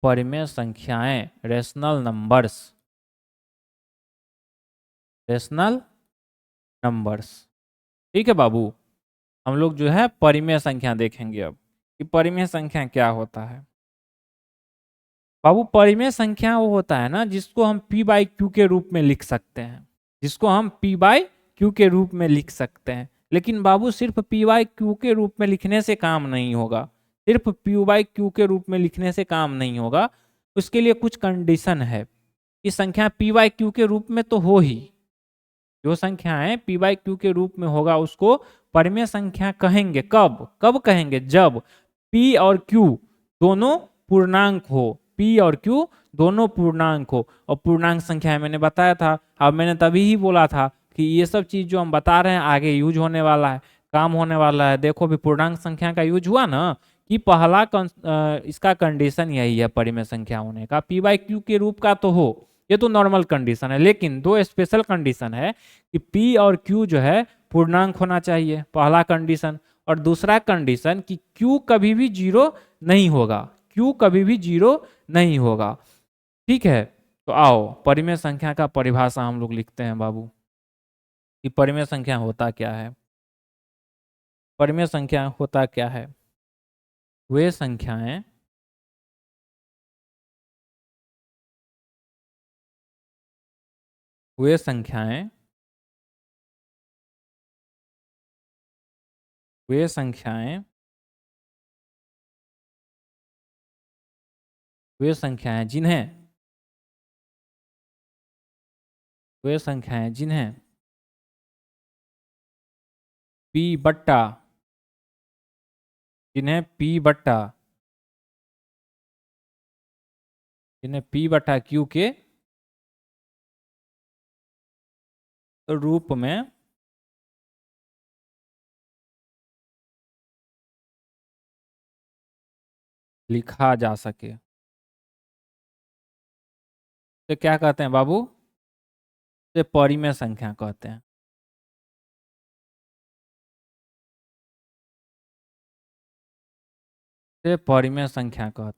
परिमेय संख्याएं, रेशनल नंबर्स, रेशनल नंबर्स, ठीक है बाबू। हम लोग जो है परिमेय संख्या देखेंगे अब कि परिमेय संख्या क्या होता है। बाबू परिमेय संख्या वो होता है ना जिसको हम p/q के रूप में लिख सकते हैं, जिसको हम p/q के रूप में लिख सकते हैं। लेकिन बाबू सिर्फ p/q के रूप में लिखने से काम नहीं होगा, सिर्फ p/q के रूप में लिखने से काम नहीं होगा, उसके लिए कुछ कंडीशन है कि संख्या p/q के रूप में तो हो ही, जो संख्याएं p/q के रूप में होगा उसको परिमेय संख्या कहेंगे। कब कब कहेंगे, जब p और q दोनों पूर्णांक हो, p और q दोनों पूर्णांक हो। और पूर्णांक संख्या मैंने बताया था, अब मैंने तभी ही बोला था कि ये सब चीज जो हम बता रहे हैं आगे यूज होने वाला है, काम होने वाला है। देखो भी पूर्णांक संख्या का यूज हुआ ना कि पहला इसका कंडीशन यही है परिमेय संख्या होने का, p/q के रूप का तो हो, ये तो नॉर्मल कंडीशन है। लेकिन दो स्पेशल कंडीशन है कि p और q जो है पूर्णांक होना चाहिए, पहला कंडीशन। और दूसरा कंडीशन कि q कभी भी जीरो नहीं होगा, q कभी भी जीरो नहीं होगा, ठीक है। तो आओ परिमेय संख्या का परिभाषा हम लोग लिखते हैं बाबू कि परिमेय संख्या होता क्या है। परिमेय संख्या होता क्या है, वे संख्याएं वे संख्याएं वे संख्याएं वे संख्याएं जिन्हें वे संख्याएं जिन्हें p बट्टा जिन्हें p बट्टा जिन्हें p/q के रूप में लिखा जा सके, तो क्या कहते हैं बाबू, से परिमेय संख्या कहते हैं। से परिमेय संख्या कहते हैं,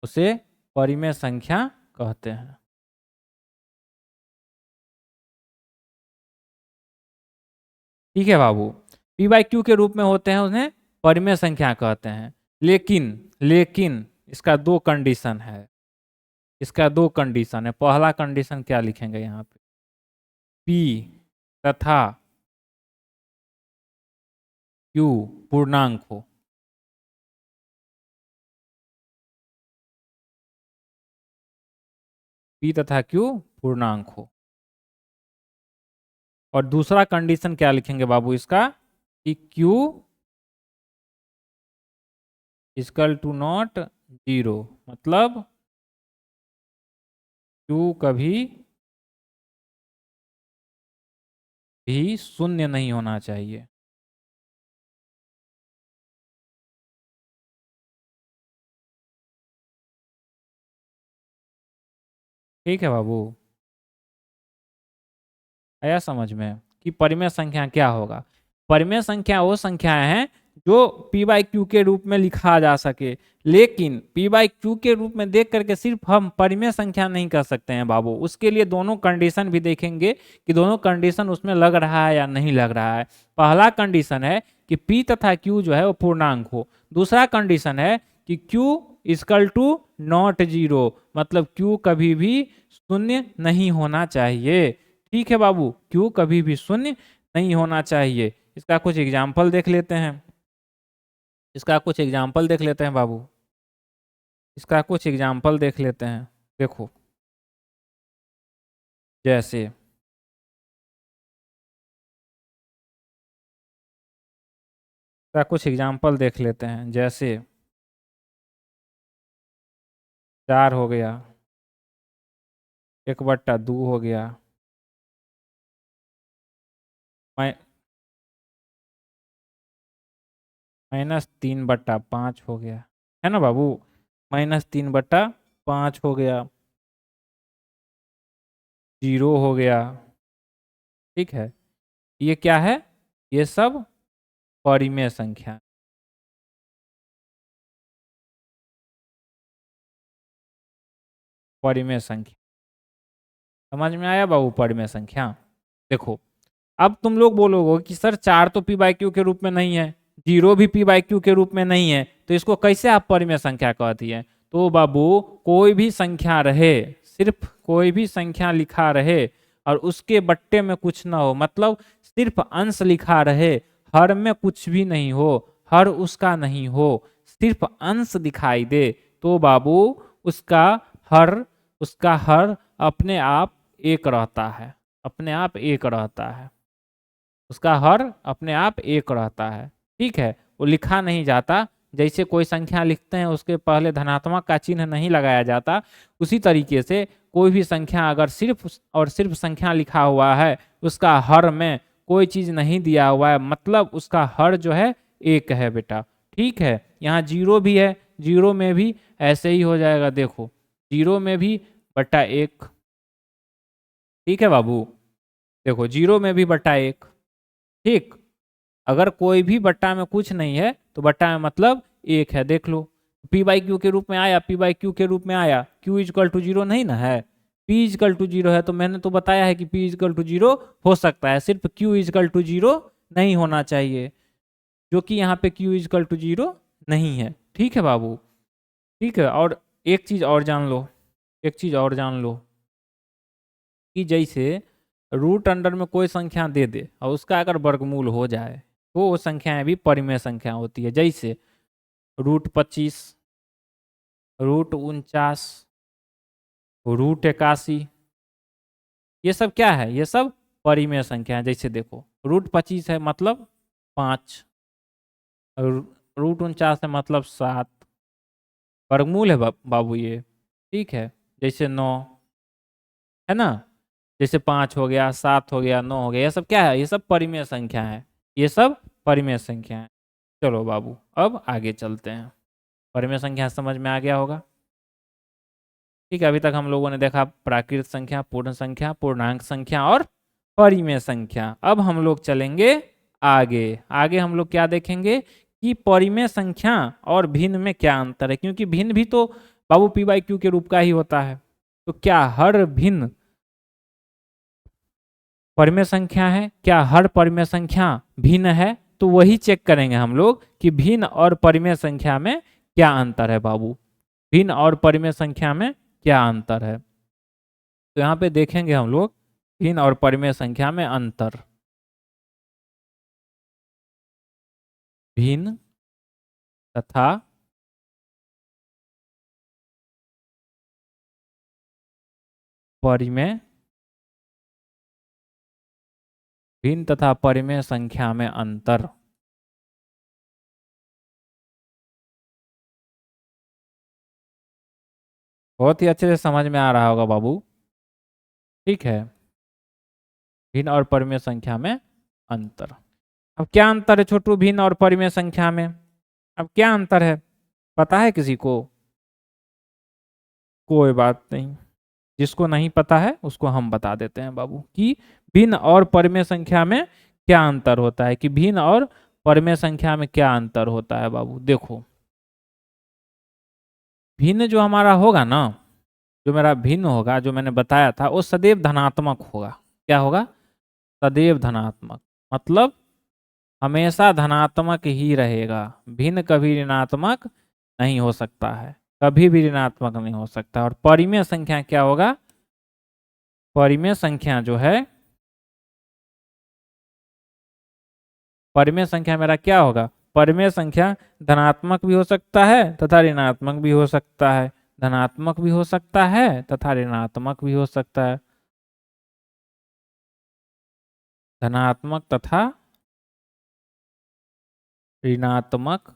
उसे परिमेय संख्या कहते हैं। ठीक है बाबू, p/q के रूप में होते हैं उन्हें परिमेय संख्या कहते हैं। लेकिन लेकिन इसका दो कंडीशन है, इसका दो कंडीशन है। पहला कंडीशन क्या लिखेंगे यहाँ पे, P तथा Q पूर्णांक हो। P तथा Q पूर्णांक हो। और दूसरा कंडीशन क्या लिखेंगे बाबू इसका, कि Q equal to not zero, मतलब Q कभी भी शून्य नहीं होना चाहिए। ठीक है बाबू, आया समझ में कि परिमेय संख्या क्या होगा। परिमेय संख्या वो संख्याएं हैं जो पी बाई क्यू के रूप में लिखा जा सके, लेकिन पी बाई क्यू के रूप में देख करके सिर्फ हम परिमेय संख्या नहीं कर सकते हैं बाबू, उसके लिए दोनों कंडीशन भी देखेंगे कि दोनों कंडीशन उसमें लग रहा है या नहीं लग रहा है। पहला कंडीशन है कि पी तथा क्यू जो है वो पूर्णांक हो। दूसरा कंडीशन है कि Q equal to not zero, मतलब क्यू कभी भी शून्य नहीं होना चाहिए। ठीक है बाबू, क्यू कभी भी शून्य नहीं होना चाहिए। इसका कुछ एग्जाम्पल देख लेते हैं, इसका कुछ एग्जाम्पल देख लेते हैं बाबू, इसका कुछ एग्जाम्पल देख लेते हैं। देखो, जैसे इसका कुछ एग्जाम्पल देख लेते हैं, जैसे 4 हो गया, 1/2 हो गया, -3/5 हो गया, है ना बाबू, -3/5 हो गया, 0 हो गया। ठीक है, ये क्या है, ये सब परिमेय संख्या, परिमेय संख्या। समझ में आया बाबू परिमेय संख्या। देखो, अब तुम लोग बोलोगे कि सर 4 तो पी बाई क्यू के रूप में नहीं है, 0 भी पी बाई क्यू के रूप में नहीं है, तो इसको कैसे आप परिमेय संख्या कहती है। तो बाबू कोई भी संख्या रहे, सिर्फ कोई भी संख्या लिखा रहे और उसके बट्टे में कुछ ना हो, मतलब सिर्फ अंश लिखा रहे, हर में कुछ भी नहीं हो, हर उसका नहीं हो, सिर्फ अंश दिखाई दे, तो बाबू उसका हर, उसका हर अपने आप एक रहता है, अपने आप एक रहता है, उसका हर अपने आप एक रहता है। ठीक है, वो लिखा नहीं जाता, जैसे कोई संख्या लिखते हैं उसके पहले धनात्मक का चिन्ह नहीं लगाया जाता, उसी तरीके से कोई भी संख्या अगर सिर्फ और सिर्फ संख्या लिखा हुआ है, उसका हर में कोई चीज नहीं दिया हुआ है, मतलब उसका हर जो है एक है बेटा। ठीक है, यहाँ 0 भी है, 0 में भी ऐसे ही हो जाएगा। देखो 0 में भी बटा 1, ठीक है बाबू, देखो 0 में भी बटा 1। ठीक, अगर कोई भी बट्टा में कुछ नहीं है तो बट्टा में मतलब 1 है। देख लो, पी बाई क्यू के रूप में आया, पी बाई क्यू के रूप में आया, क्यू इजकल टू 0 नहीं ना है, पी इजकल टू 0 है, तो मैंने तो बताया है कि पी इजकल टू 0 हो सकता है, सिर्फ क्यू इजकल टू 0 नहीं होना चाहिए, जो कि यहाँ पे क्यू इजकल टू 0 नहीं है। ठीक है बाबू, ठीक है। और एक चीज और जान लो, एक चीज और जान लो, कि जैसे रूट अंडर में कोई संख्या दे दे और उसका अगर वर्गमूल हो जाए तो वो संख्याएं भी परिमेय संख्या होती है। जैसे √25, √49, √81, ये सब क्या है, ये सब परिमेय संख्या है। जैसे देखो √25 है मतलब 5, √49 है मतलब 7, वर्गमूल है बाबू ये। ठीक है, जैसे 9 है ना, जैसे 5 हो गया, 7 हो गया, 9 हो गया, ये सब क्या है, ये सब परिमेय संख्या है, ये सब परिमेय संख्या है। चलो बाबू अब आगे चलते हैं, परिमेय संख्या समझ में आ गया होगा। ठीक है, अभी तक हम लोगों ने देखा प्राकृत संख्या, पूर्ण संख्या, पूर्णांक संख्या और परिमेय संख्या। अब हम लोग चलेंगे आगे, आगे हम लोग क्या देखेंगे कि परिमेय संख्या और भिन्न में क्या अंतर है, क्योंकि भिन्न भी तो बाबू पी बाई क्यू के रूप का ही होता है। तो क्या हर भिन्न परिमेय संख्या है, क्या हर परिमेय संख्या भिन्न है, तो वही चेक करेंगे हम लोग कि भिन्न और परिमेय संख्या में क्या अंतर है बाबू, भिन्न और परिमेय संख्या में क्या अंतर है। तो यहाँ पे देखेंगे हम लोग भिन्न और परिमेय संख्या में अंतर, भिन्न तथा परिमेय, भिन्न तथा परिमेय संख्या में अंतर। बहुत ही अच्छे से समझ में आ रहा होगा बाबू, ठीक है। भिन्न और परिमेय संख्या में अंतर। अब क्या अंतर है छोटू भिन्न और परिमेय संख्या में, अब क्या अंतर है पता है किसी को? कोई बात नहीं, जिसको नहीं पता है उसको हम बता देते हैं बाबू कि भिन्न और परिमेय संख्या में क्या अंतर होता है, कि भिन्न और परिमेय संख्या में क्या अंतर होता है बाबू। देखो भिन्न जो हमारा होगा ना, जो मेरा भिन्न होगा जो मैंने बताया था वो सदैव धनात्मक होगा। क्या होगा? सदैव धनात्मक, मतलब हमेशा धनात्मक ही रहेगा। भिन्न कभी ऋणात्मक नहीं हो सकता है, कभी भी ऋणात्मक नहीं हो सकता। और परिमेय संख्या क्या होगा? परिमेय संख्या जो है, परिमेय संख्या मेरा क्या होगा? परिमेय संख्या धनात्मक भी हो सकता है तथा ऋणात्मक भी हो सकता है, धनात्मक भी हो सकता है तथा ऋणात्मक भी हो सकता है, धनात्मक तथा ऋणात्मक,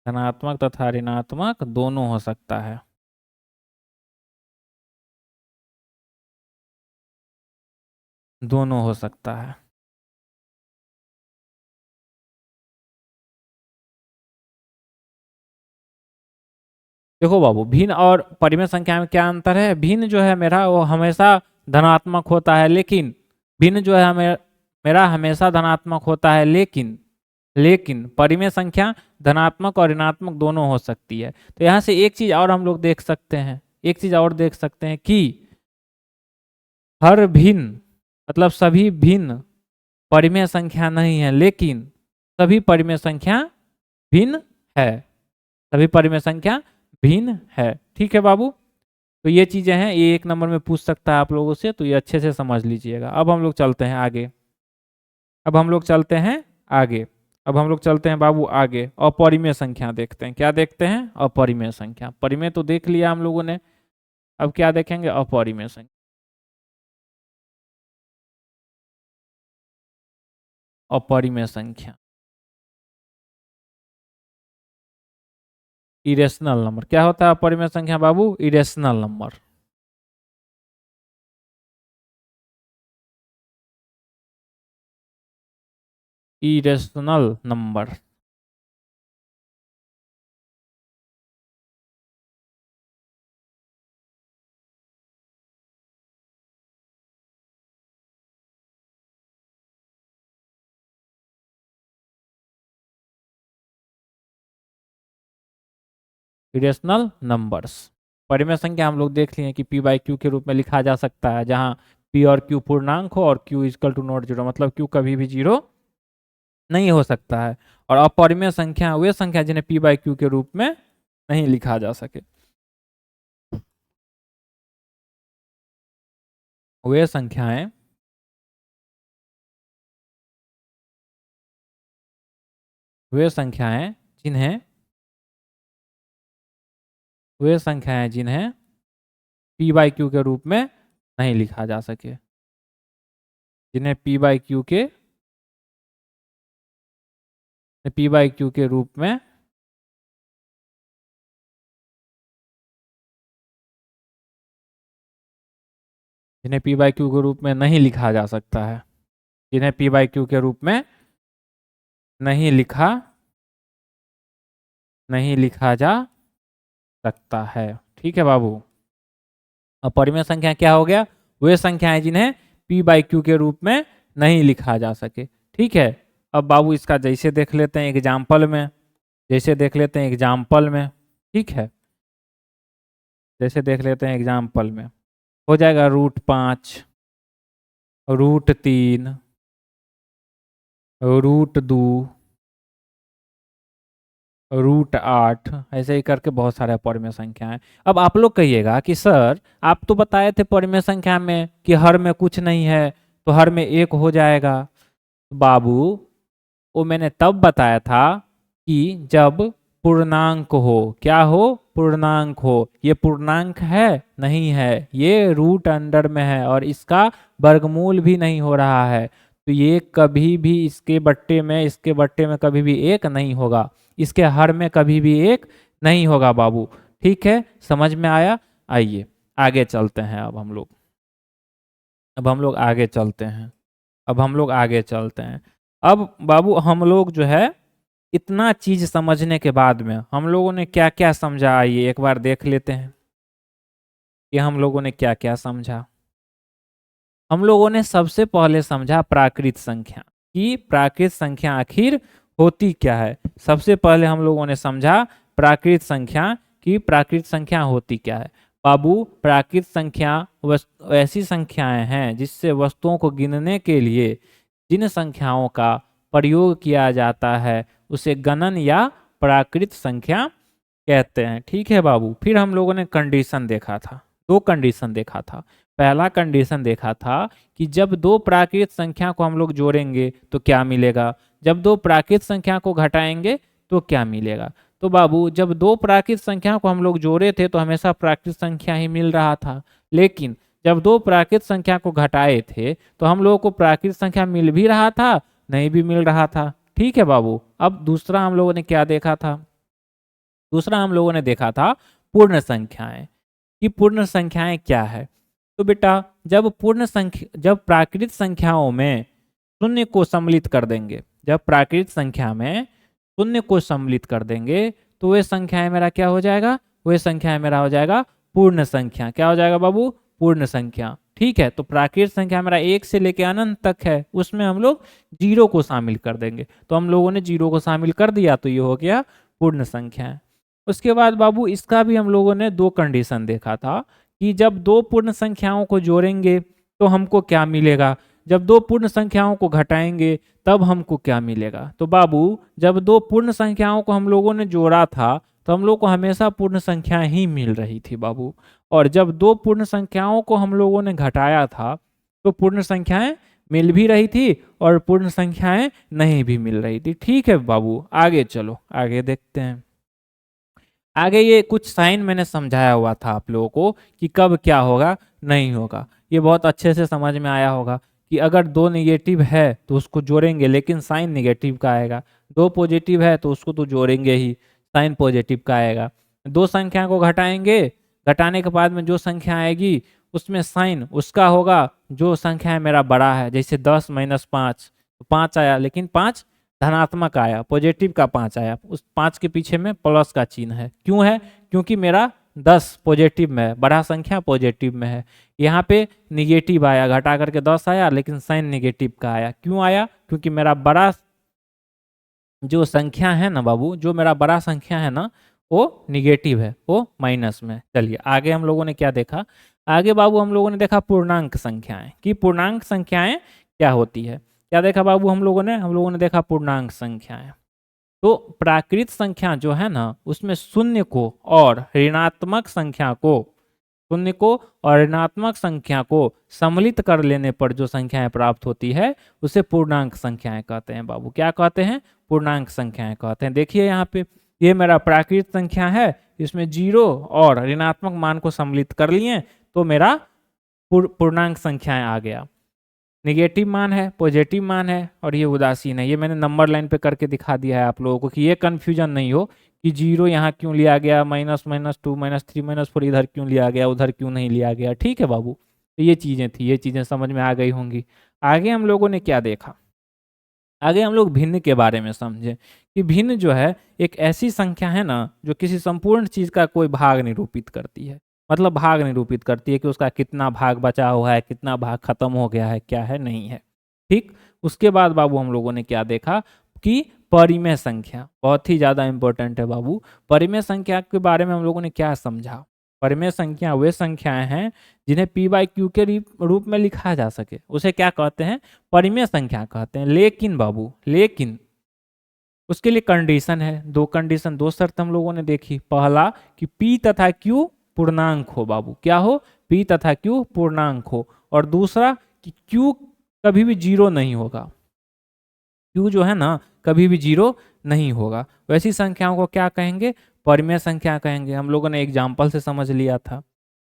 धनात्मक तथा ऋणात्मक दोनों हो सकता है। दोनों हो सकता है। देखो बाबू भिन्न और परिमेय संख्या में क्या अंतर है? भिन्न जो है मेरा वो हमेशा धनात्मक होता है, लेकिन भिन्न जो है मेरा हमेशा धनात्मक होता है, लेकिन लेकिन परिमेय संख्या धनात्मक और ऋणात्मक दोनों हो सकती है। तो यहाँ से एक चीज और हम लोग देख सकते हैं, एक चीज और देख सकते हैं कि हर भिन्न मतलब सभी भिन्न परिमेय संख्या नहीं है, लेकिन सभी परिमेय संख्या भिन्न है, सभी परिमेय संख्या भिन्न है। ठीक है बाबू, तो ये चीजें हैं, ये एक नंबर में पूछ सकता है आप लोगों से, तो ये अच्छे से समझ लीजिएगा। अब हम लोग चलते हैं आगे, अब हम लोग चलते हैं आगे, अब हम लोग चलते हैं बाबू आगे। अपरिमेय संख्या देखते हैं, क्या देखते हैं? अपरिमेय संख्या। परिमेय तो देख लिया हम लोगों ने, अब क्या देखेंगे? अपरिमेय संख्या। अपरिमेय संख्या, इरेशनल नंबर। क्या होता है अपरिमेय संख्या बाबू? Irrational number. Irrational number, irrational numbers. परिमेय संख्या हम लोग देख लिए कि पी बाई क्यू के रूप में लिखा जा सकता है, जहां पी और क्यू पूर्णांक हो और Q equal to not zero, मतलब क्यू कभी भी जीरो नहीं हो सकता है। और अपरिमेय संख्या वे संख्या जिन्हें पी बाई क्यू के रूप में नहीं लिखा जा सके, वे संख्याएं वे संख्याएं जिन्हें वे संख्याएं जिन्हें पी बाई क्यू के रूप में नहीं लिखा जा सके, जिन्हें पी बाई क्यू के रूप में जिन्हें पी बाई क्यू के रूप में नहीं लिखा जा सकता है, जिन्हें पी बाई क्यू के रूप में नहीं लिखा जा सकता है। ठीक है बाबू, अब परिमेय संख्या क्या हो गया? वे संख्याएं जिन्हें पी बाई क्यू के रूप में नहीं लिखा जा सके। ठीक है, अब बाबू इसका जैसे देख लेते हैं एग्जाम्पल में, जैसे देख लेते हैं एग्जाम्पल में। ठीक है, जैसे देख लेते हैं एग्जाम्पल में, हो जाएगा √5, √3, √2, √8, ऐसे ही करके बहुत सारे परिमेय संख्या हैं। अब आप लोग कहिएगा कि सर आप तो बताए थे परिमेय संख्या में कि हर में कुछ नहीं है तो हर में एक हो जाएगा। बाबू वो मैंने तब बताया था कि जब पूर्णांक हो, क्या हो, पूर्णांक हो। ये पूर्णांक है नहीं है, ये रूट अंडर में है और इसका वर्गमूल भी नहीं हो रहा है, तो ये कभी भी इसके बट्टे में कभी भी एक नहीं होगा, इसके हर में कभी भी एक नहीं होगा बाबू। ठीक है, समझ में आया। आइए आगे चलते हैं। अब हम लोग आगे चलते हैं। अब बाबू हम लोग जो है इतना चीज समझने के बाद में हम लोगों ने क्या क्या समझा, आइए एक बार देख लेते हैं कि हम लोगों ने क्या क्या समझा। हम लोगों ने सबसे पहले समझा प्राकृत संख्या, कि प्राकृत संख्या आखिर होती क्या है। सबसे पहले हम लोगों ने समझा प्राकृत संख्या, कि प्राकृत संख्या होती क्या है। बाबू प्राकृत संख्या ऐसी संख्याएं हैं जिससे वस्तुओं को गिनने के लिए जिन संख्याओं का प्रयोग किया जाता है उसे गणन या प्राकृत संख्या कहते हैं। ठीक है बाबू। फिर हम लोगों ने कंडीशन देखा था, दो कंडीशन देखा था। पहला कंडीशन देखा था कि जब दो प्राकृत संख्या को हम लोग जोड़ेंगे तो क्या मिलेगा, जब दो प्राकृत संख्या को घटाएंगे तो क्या मिलेगा। तो बाबू जब दो प्राकृत संख्या को हम लोग जोड़े थे तो हमेशा प्राकृत संख्या ही मिल रहा था, लेकिन जब दो प्राकृत संख्या को घटाए थे तो हम लोगों को प्राकृत संख्या मिल भी रहा था, नहीं भी मिल रहा था। ठीक है बाबू। अब दूसरा हम लोगों ने क्या देखा था, दूसरा हम लोगों ने देखा था पूर्ण संख्याएं, कि पूर्ण संख्याएं क्या है। तो बेटा जब प्राकृत संख्याओं में शून्य को सम्मिलित कर देंगे, जब प्राकृत संख्या में शून्य को सम्मिलित कर देंगे तो वह संख्या मेरा क्या हो जाएगा, वह संख्या मेरा हो जाएगा पूर्ण संख्या। क्या हो जाएगा बाबू, पूर्ण संख्या। ठीक है, तो प्राकृत संख्या मेरा एक से लेकर अनंत तक है, उसमें हम लोग जीरो को शामिल कर देंगे, तो हम लोगों ने जीरो को शामिल कर दिया तो ये हो गया पूर्ण संख्या। उसके बाद बाबू इसका भी हम लोगों ने दो कंडीशन देखा था, कि जब दो पूर्ण संख्याओं को जोड़ेंगे तो हमको क्या मिलेगा, जब दो पूर्ण संख्याओं को घटाएंगे तब हमको क्या मिलेगा। तो बाबू जब दो पूर्ण संख्याओं को हम लोगों ने जोड़ा था तो हम लोग को हमेशा पूर्ण संख्या ही मिल रही थी बाबू, और जब दो पूर्ण संख्याओं को हम लोगों ने घटाया था तो पूर्ण संख्याएं मिल भी रही थी और पूर्ण संख्याएं नहीं भी मिल रही थी। ठीक है बाबू, आगे चलो, आगे देखते हैं। आगे ये कुछ साइन मैंने समझाया हुआ था आप लोगों को कि कब क्या होगा नहीं होगा, ये बहुत अच्छे से समझ में आया होगा कि अगर दो नेगेटिव है तो उसको जोड़ेंगे लेकिन साइन नेगेटिव का आएगा, दो पॉजिटिव है तो उसको तो जोड़ेंगे ही, साइन पॉजिटिव का आएगा। दो संख्या को घटाएंगे, घटाने के बाद में जो संख्या आएगी उसमें साइन उसका होगा जो संख्या है मेरा बड़ा है, जैसे 10 - 5 तो 5 आया, लेकिन 5 धनात्मक आया, पॉजिटिव का 5 आया, उस 5 के पीछे में प्लस का चिन्ह है। क्यों है, क्योंकि मेरा 10 पॉजिटिव में है, बड़ा संख्या पॉजिटिव में है। यहाँ पे निगेटिव आया, घटा करके 10 आया लेकिन साइन निगेटिव का आया। क्यों आया, क्योंकि मेरा बड़ा जो संख्या है ना बाबू, जो मेरा बड़ा संख्या है ना वो निगेटिव है, वो माइनस में। चलिए आगे हम लोगों ने क्या देखा, आगे बाबू हम लोगों ने देखा पूर्णांक संख्याएं, कि पूर्णांक संख्याएं क्या होती है। क्या देखा बाबू हम लोगों ने देखा पूर्णांक संख्याएं। तो प्राकृत संख्या जो है ना उसमें शून्य को और ऋणात्मक संख्या को, शून्य को और ऋणात्मक संख्या को सम्मिलित कर लेने पर जो संख्याएं प्राप्त होती है उसे पूर्णांक संख्याएं कहते हैं बाबू। क्या कहते हैं, पूर्णांक संख्याएं कहते हैं। देखिए यहाँ पे ये मेरा प्राकृत संख्या है, इसमें जीरो और ऋणात्मक मान को सम्मिलित कर लिए तो मेरा पूर्णांक संख्याएं आ गया। निगेटिव मान है, पॉजिटिव मान है और ये उदासीन है। ये मैंने नंबर लाइन पे करके दिखा दिया है आप लोगों को कि ये कन्फ्यूजन नहीं हो कि जीरो यहाँ क्यों लिया गया, माइनस -2 -3 -4 इधर क्यों लिया गया, उधर क्यों नहीं लिया गया। ठीक है बाबू, तो ये चीज़ें थी, ये चीज़ें समझ में आ गई होंगी। आगे हम लोगों ने क्या देखा, आगे हम लोग भिन्न के बारे में समझे कि भिन्न जो है एक ऐसी संख्या है ना जो किसी संपूर्ण चीज का कोई भाग निरूपित करती है, मतलब भाग निरूपित करती है कि उसका कितना भाग बचा हुआ है, कितना भाग खत्म हो गया है, क्या है नहीं है। ठीक, उसके बाद बाबू हम लोगों ने क्या देखा कि परिमेय संख्या बहुत ही ज्यादा इंपॉर्टेंट है बाबू। परिमेय संख्या के बारे में हम लोगों ने क्या समझा, परिमेय संख्या वे संख्याएं हैं जिन्हें p बाई क्यू के रूप में लिखा जा सके, उसे क्या कहते हैं? परिमेय संख्या कहते हैं। लेकिन बाबू, लेकिन उसके लिए कंडीशन है, दो कंडीशन, दो शर्त हम लोगों ने देखी। पहला कि p तथा q पूर्णांक हो बाबू, क्या हो? p तथा q पूर्णांक हो। और दूसरा कि q कभी भी जीरो नहीं होगा, q जो है ना कभी भी जीरो नहीं होगा। वैसी संख्याओं को क्या कहेंगे? परिमेय संख्या कहेंगे। हम लोगों ने एग्जाम्पल से समझ लिया था।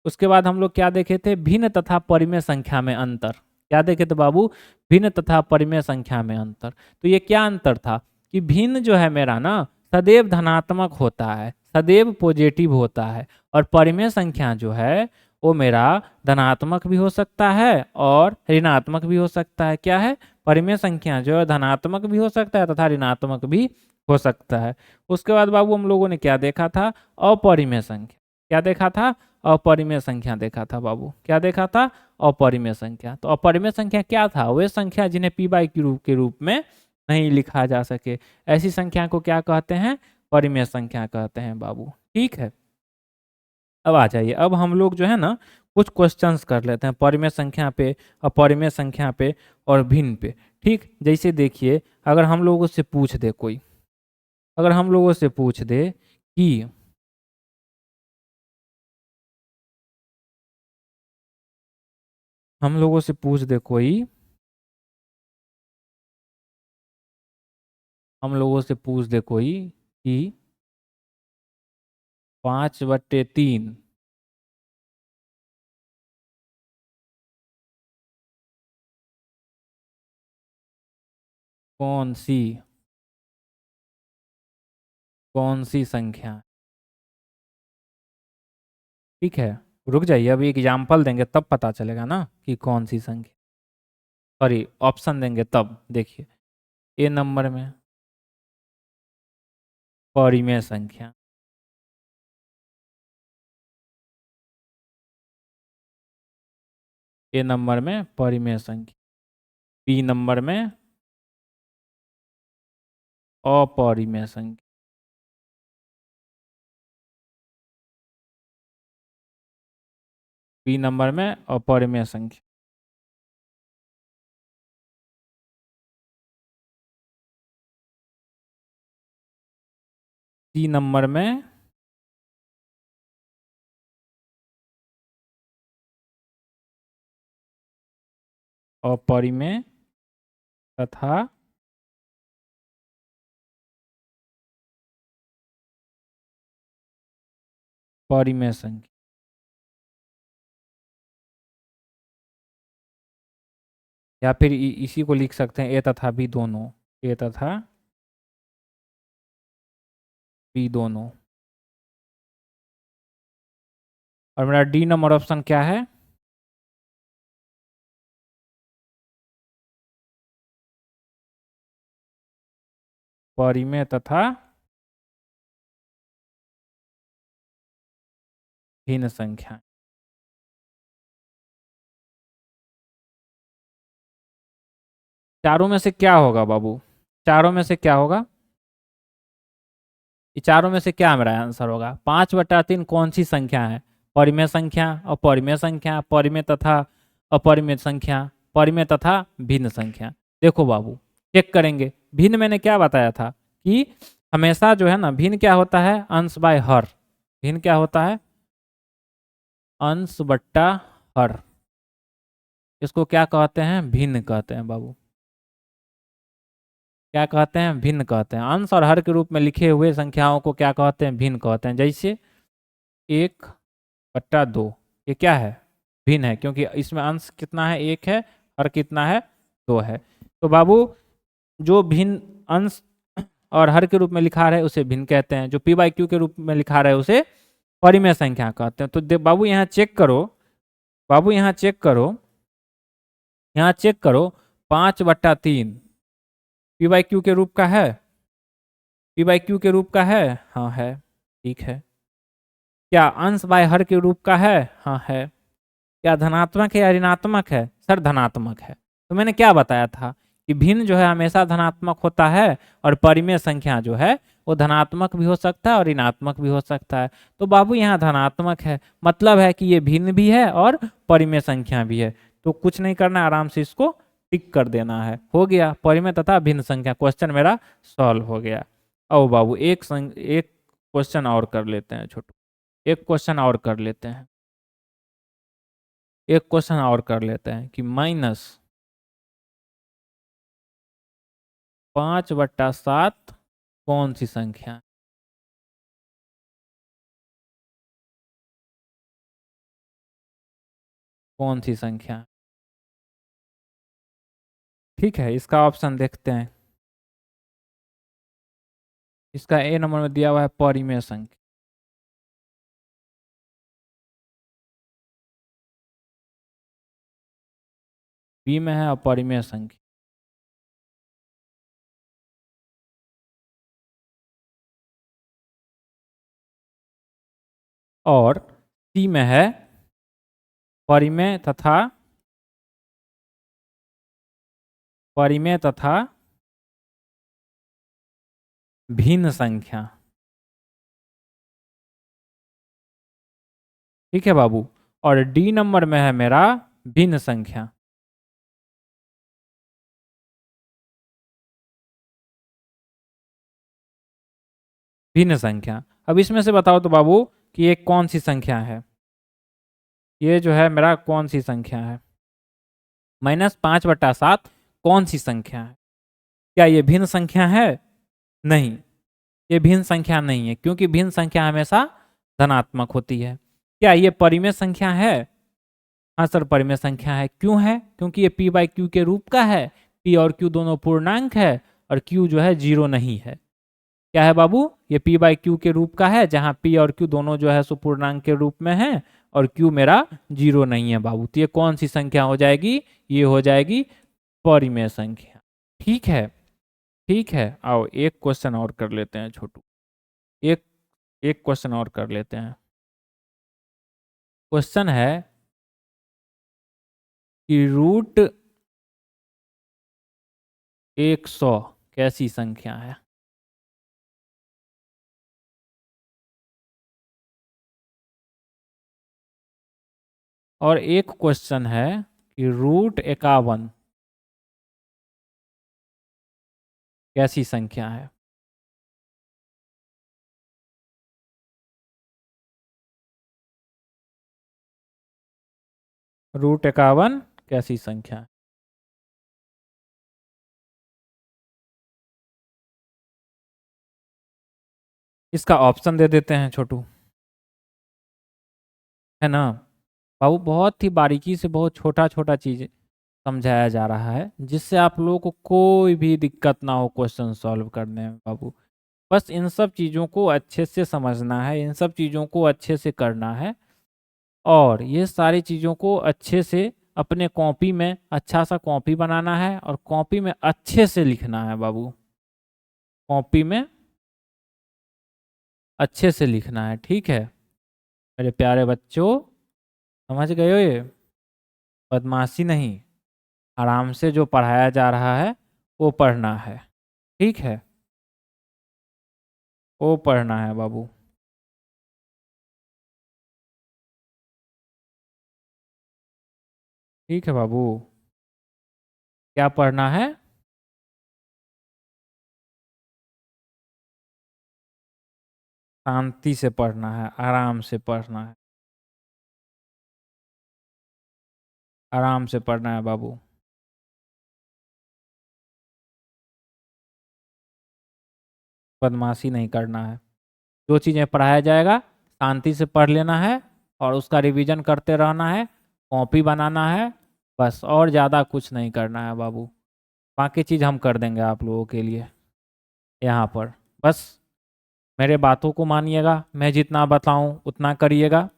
उसके बाद हम लोग क्या देखे थे? भिन्न तथा परिमेय संख्या में अंतर। क्या देखे थे बाबू? भिन्न तथा परिमेय संख्या में अंतर। तो ये क्या अंतर था कि भिन्न जो है मेरा ना सदैव धनात्मक होता है, सदैव पॉजिटिव होता है, और परिमेय संख्या जो है वो मेरा धनात्मक भी हो सकता है और ऋणात्मक भी हो सकता है। क्या है? परिमेय संख्या जो है धनात्मक भी हो सकता है तथा ऋणात्मक भी हो सकता है। उसके बाद बाबू हम लोगों ने क्या देखा था? अपरिमेय संख्या। क्या देखा था? अपरिमेय संख्या देखा था बाबू। क्या देखा था? अपरिमेय संख्या। तो अपरिमेय संख्या क्या था? वे संख्या जिन्हें p बाई क्यू के रूप में नहीं लिखा जा सके, ऐसी संख्या को क्या कहते हैं? परिमेय संख्या कहते हैं बाबू। ठीक है, अब आ जाइए, अब हम लोग जो है ना कुछ क्वेश्चंस कर लेते हैं परिमेय संख्या पे, अपरिमेय संख्या पे और भिन्न पे। ठीक, जैसे देखिए, अगर हम लोगों से पूछ दे कोई, अगर हम लोगों से पूछ दे कि हम लोगों से पूछ दे कोई, हम लोगों से पूछ दे कोई कि 5/3 कौन सी संख्या है? ठीक है, रुक जाइए, अभी एग्जाम्पल देंगे तब पता चलेगा ना कि कौन सी संख्या, सॉरी ऑप्शन देंगे तब। देखिए, ए नंबर में परिमेय संख्या, ए नंबर में परिमेय संख्या, बी नंबर में अपरिमेय संख्या, बी नंबर में अपरिमेय संख्या, सी नंबर में अपरिमेय तथा परिमेय संख्या। या फिर इसी को लिख सकते हैं ए तथा बी दोनों, ए तथा बी दोनों। और मेरा डी नंबर ऑप्शन क्या है? परिमेय तथा भिन्न संख्या। चारों में से क्या होगा बाबू? चारों में से क्या होगा? ये चारों में से क्या मेरा आंसर होगा? 5/3 कौन सी संख्या है? परिमेय संख्या, अपरिमेय संख्या, परिमेय तथा अपरिमेय संख्या, परिमेय तथा भिन्न संख्या। देखो बाबू, चेक करेंगे। भिन्न मैंने क्या बताया था कि हमेशा जो है ना भिन्न क्या होता है? अंश बाय हर। भिन्न क्या होता है? अंश बट्टा हर। इसको क्या कहते हैं? भिन्न कहते हैं बाबू। क्या कहते हैं? भिन्न कहते हैं। अंश और हर के रूप में लिखे हुए संख्याओं को क्या कहते हैं? भिन्न कहते हैं। जैसे 1/2, ये क्या है? भिन्न है, क्योंकि इसमें अंश कितना है? 1 है, हर कितना है? 2 है। तो बाबू, जो भिन्न अंश और हर के रूप में लिखा रहा है उसे भिन्न कहते हैं, जो p बाई क्यू के रूप में लिखा रहा है उसे परिमेय संख्या कहते हैं। तो बाबू यहाँ चेक करो, बाबू यहाँ चेक करो, यहाँ चेक करो, 5/3 p बाई क्यू के रूप का है? p बाई क्यू के रूप का है? हाँ है। ठीक है, क्या अंश बाय हर के रूप का है? हाँ है। क्या धनात्मक है या ऋणात्मक है? सर धनात्मक है। तो मैंने क्या बताया था कि भिन्न जो है हमेशा धनात्मक होता है और परिमेय संख्या जो है वो धनात्मक भी हो सकता है और ऋणात्मक भी हो सकता है। तो बाबू यहाँ धनात्मक है, मतलब है कि ये भिन्न भी है और परिमेय संख्या भी है। तो कुछ नहीं करना है, आराम से इसको टिक कर देना है। हो गया, परिमेय तथा भिन्न संख्या, क्वेश्चन मेरा सॉल्व हो गया। आओ बाबू एक क्वेश्चन और कर लेते हैं छोटू, एक क्वेश्चन और कर लेते हैं, एक क्वेश्चन और कर लेते हैं कि -5/7 कौन सी संख्या है? कौन सी संख्या है? ठीक है, इसका ऑप्शन देखते हैं। इसका ए नंबर में दिया हुआ है परिमेय संख्या। बी में है अपरिमेय संख्या। और सी में है परिमेय तथा भिन्न संख्या। ठीक है बाबू। और डी नंबर में है मेरा भिन्न संख्या। भिन्न संख्या। अब इसमें से बताओ तो बाबू कि ये कौन सी संख्या है? ये जो है मेरा कौन सी संख्या है? -5/7 कौन सी संख्या है? क्या ये भिन्न संख्या है? नहीं, ये भिन्न संख्या नहीं है, क्योंकि भिन्न संख्या हमेशा धनात्मक होती है। क्या ये परिमेय संख्या है? हाँ सर, परिमेय संख्या है। क्यों है? क्योंकि ये p/q के रूप का है। p और q दोनों पूर्णांक है और q जो है 0 नहीं है। क्या है बाबू? ये p/q के रूप का है, जहाँ p और q दोनों जो है सो पूर्णांक के रूप में है और q मेरा 0 नहीं है बाबू। तो ये कौन सी संख्या हो जाएगी? ये हो जाएगी परिमेय संख्या। ठीक है, ठीक है। आओ एक क्वेश्चन और कर लेते हैं छोटू, एक एक क्वेश्चन और कर लेते हैं। क्वेश्चन है कि √100 कैसी संख्या है? और एक क्वेश्चन है कि √51 कैसी संख्या है? √51 कैसी संख्या है? इसका ऑप्शन दे देते हैं छोटू, है ना। बाबू बहुत ही बारीकी से बहुत छोटा छोटा चीज समझाया जा रहा है, जिससे आप लोगों को कोई भी दिक्कत ना हो क्वेश्चन सॉल्व करने में बाबू। बस इन सब चीज़ों को अच्छे से समझना है, इन सब चीज़ों को अच्छे से करना है, और ये सारी चीज़ों को अच्छे से अपने कॉपी में अच्छा सा कॉपी बनाना है और कॉपी में अच्छे से लिखना है बाबू। कॉपी में अच्छे से लिखना है, ठीक है मेरे प्यारे बच्चों। समझ गए हो? ये बदमाशी नहीं, आराम से जो पढ़ाया जा रहा है वो पढ़ना है, ठीक है, वो पढ़ना है बाबू। ठीक है बाबू, क्या पढ़ना है? शांति से पढ़ना है, आराम से पढ़ना है, आराम से पढ़ना है बाबू। बदमाशी नहीं करना है। जो चीज़ें पढ़ाया जाएगा शांति से पढ़ लेना है और उसका रिवीजन करते रहना है, कॉपी बनाना है, बस। और ज़्यादा कुछ नहीं करना है बाबू। बाकी चीज़ हम कर देंगे आप लोगों के लिए यहाँ पर। बस मेरे बातों को मानिएगा, मैं जितना बताऊँ उतना करिएगा,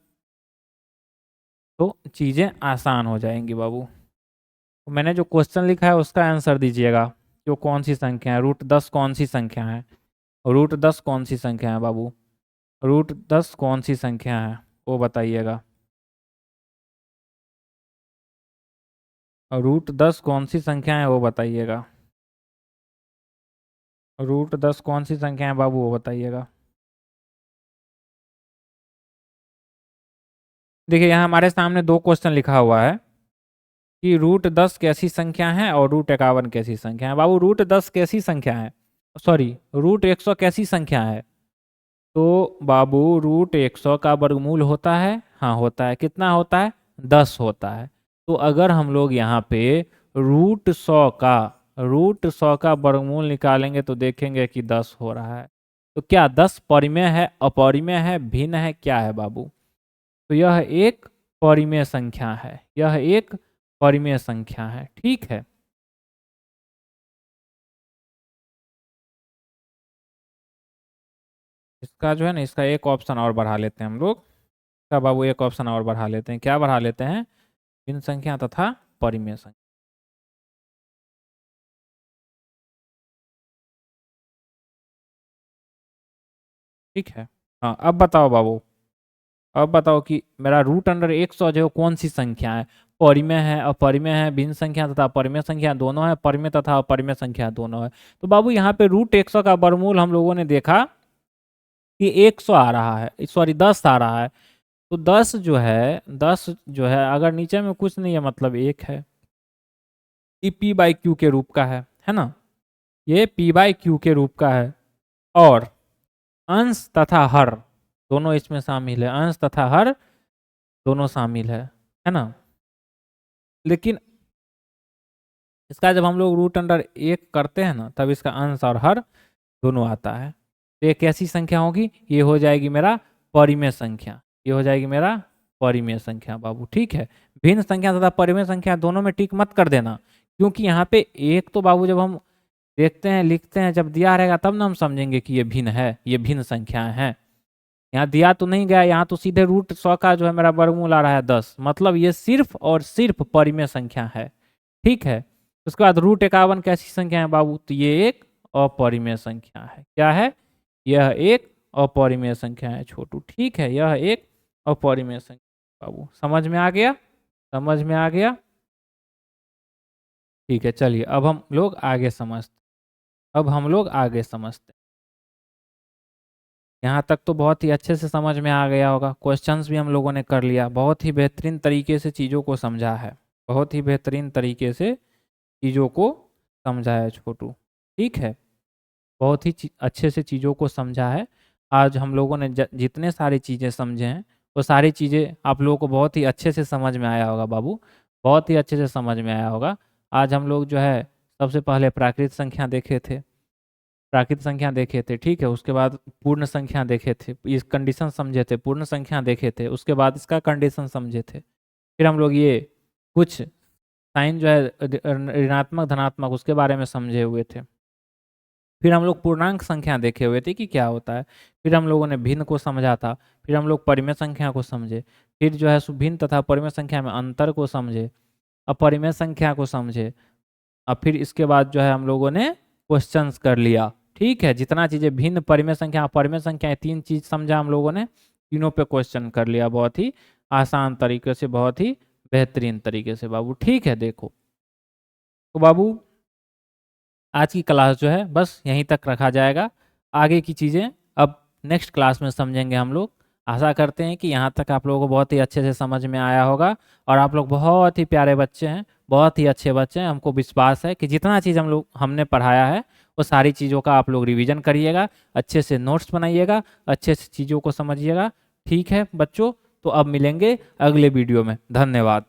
तो चीज़ें आसान हो जाएंगी बाबू। तो मैंने जो क्वेश्चन लिखा है उसका आंसर दीजिएगा। जो कौन सी संख्या है? √10 कौन सी संख्या है? √10 कौन सी संख्या है बाबू? √10 कौन सी संख्या है वो बताइएगा। √10 कौन सी संख्या है वो बताइएगा। √10 कौन सी संख्या है बाबू, वो बताइएगा। देखिए यहाँ हमारे सामने 2 क्वेश्चन लिखा हुआ है कि √10 कैसी संख्या है और √51 कैसी संख्या है। बाबू √10 कैसी संख्या है, सॉरी √100 कैसी संख्या है। तो बाबू √100 का वर्गमूल होता है, हाँ होता है। कितना होता है, 10 होता है। तो अगर हम लोग यहाँ पे √100 का वर्गमूल निकालेंगे तो देखेंगे कि 10 हो रहा है। तो क्या 10 परिमेय है, अपरिमेय है, भिन्न है, क्या है बाबू? तो यह एक परिमेय संख्या है, यह एक परिमेय संख्या है। ठीक है, इसका जो है ना, इसका एक ऑप्शन और बढ़ा लेते हैं हम लोग। इसका बाबू एक ऑप्शन और बढ़ा लेते हैं। क्या बढ़ा लेते हैं? भिन्न संख्या तथा परिमेय संख्या। ठीक है, हाँ अब बताओ बाबू, अब बताओ कि मेरा √100 जो है कौन सी संख्या है, परिमेय है, अपरिमेय है, भिन्न संख्या तथा परिमेय संख्या दोनों है, परिमेय तथा अपरिमेय संख्या दोनों है। तो बाबू यहाँ पे √100 का वर्गमूल हम लोगों ने देखा कि 100 आ रहा है, सॉरी 10 आ रहा है। तो 10 जो है अगर नीचे में कुछ नहीं है मतलब 1 है, ये p/q के रूप का है ना, ये p/q के रूप का है। और अंश तथा हर दोनों इसमें शामिल है, अंश तथा हर दोनों शामिल है ना। लेकिन इसका जब हम लोग √1 करते हैं ना, तब इसका अंश और हर दोनों आता है। तो ये कैसी संख्या होगी? ये हो जाएगी मेरा परिमेय संख्या, ये हो जाएगी मेरा परिमेय संख्या बाबू। ठीक है, भिन्न संख्या तथा परिमेय संख्या दोनों में टिक मत कर देना, क्योंकि यहाँ पे एक तो बाबू जब हम देखते हैं, लिखते हैं, जब दिया रहेगा तब ना हम समझेंगे कि ये भिन्न है, ये भिन्न संख्याएं हैं। यहाँ दिया तो नहीं गया, यहाँ तो सीधे √100 का जो है मेरा वर्गमूल आ रहा है 10, मतलब ये सिर्फ और सिर्फ परिमेय संख्या है। ठीक है, उसके बाद √51 कैसी संख्या है बाबू? तो ये एक अपरिमेय संख्या है। क्या है? यह एक अपरिमेय संख्या है छोटू। ठीक है, यह एक अपरिमेय संख्या बाबू। समझ में आ गया? समझ में आ गया? ठीक है, चलिए अब हम लोग आगे समझते, अब हम लोग आगे समझते। यहाँ तक तो बहुत ही अच्छे से समझ में आ गया होगा, क्वेश्चंस भी हम लोगों ने कर लिया, बहुत ही बेहतरीन तरीके से चीज़ों को समझा है, बहुत ही बेहतरीन तरीके से चीज़ों को समझा है छोटू। ठीक है, बहुत ही अच्छे से चीज़ों को समझा है। आज हम लोगों ने जितने सारी चीज़ें समझे हैं, वो सारी चीज़ें आप लोगों को बहुत ही अच्छे से समझ में आया होगा बाबू, बहुत ही अच्छे से समझ में आया होगा। आज हम लोग जो है सबसे पहले प्राकृत संख्या देखे थे, प्राकृत संख्या देखे थे। ठीक है, उसके बाद पूर्ण संख्या देखे थे, इस कंडीशन समझे थे, पूर्ण संख्या देखे थे, उसके बाद इसका कंडीशन समझे थे। फिर हम लोग ये कुछ साइन जो है ऋणात्मक धनात्मक उसके बारे में समझे हुए थे। फिर हम लोग पूर्णांक संख्या देखे हुए थे कि क्या होता है। फिर हम लोगों ने भिन्न को समझा था। फिर हम लोग परिमेय संख्या को समझे। फिर जो है भिन्न तथा परिमेय संख्या में अंतर को समझे, अपरिमेय संख्या को समझे। अब फिर इसके बाद जो है हम लोगों ने क्वेश्चंस कर लिया। ठीक है, जितना चीज़ें भिन्न, परिमेय संख्या, अपरिमेय संख्या, 3 चीज़ समझा हम लोगों ने, तीनों पे क्वेश्चन कर लिया बहुत ही आसान तरीके से, बहुत ही बेहतरीन तरीके से बाबू। ठीक है, देखो तो बाबू आज की क्लास जो है बस यहीं तक रखा जाएगा। आगे की चीज़ें अब नेक्स्ट क्लास में समझेंगे हम लोग। आशा करते हैं कि यहाँ तक आप लोगों को बहुत ही अच्छे से समझ में आया होगा, और आप लोग बहुत ही प्यारे बच्चे हैं, बहुत ही अच्छे बच्चे हैं। हमको विश्वास है कि जितना चीज़ हमने पढ़ाया है वो सारी चीज़ों का आप लोग रिवीजन करिएगा, अच्छे से नोट्स बनाइएगा, अच्छे से चीज़ों को समझिएगा। ठीक है बच्चों, तो अब मिलेंगे अगले वीडियो में। धन्यवाद।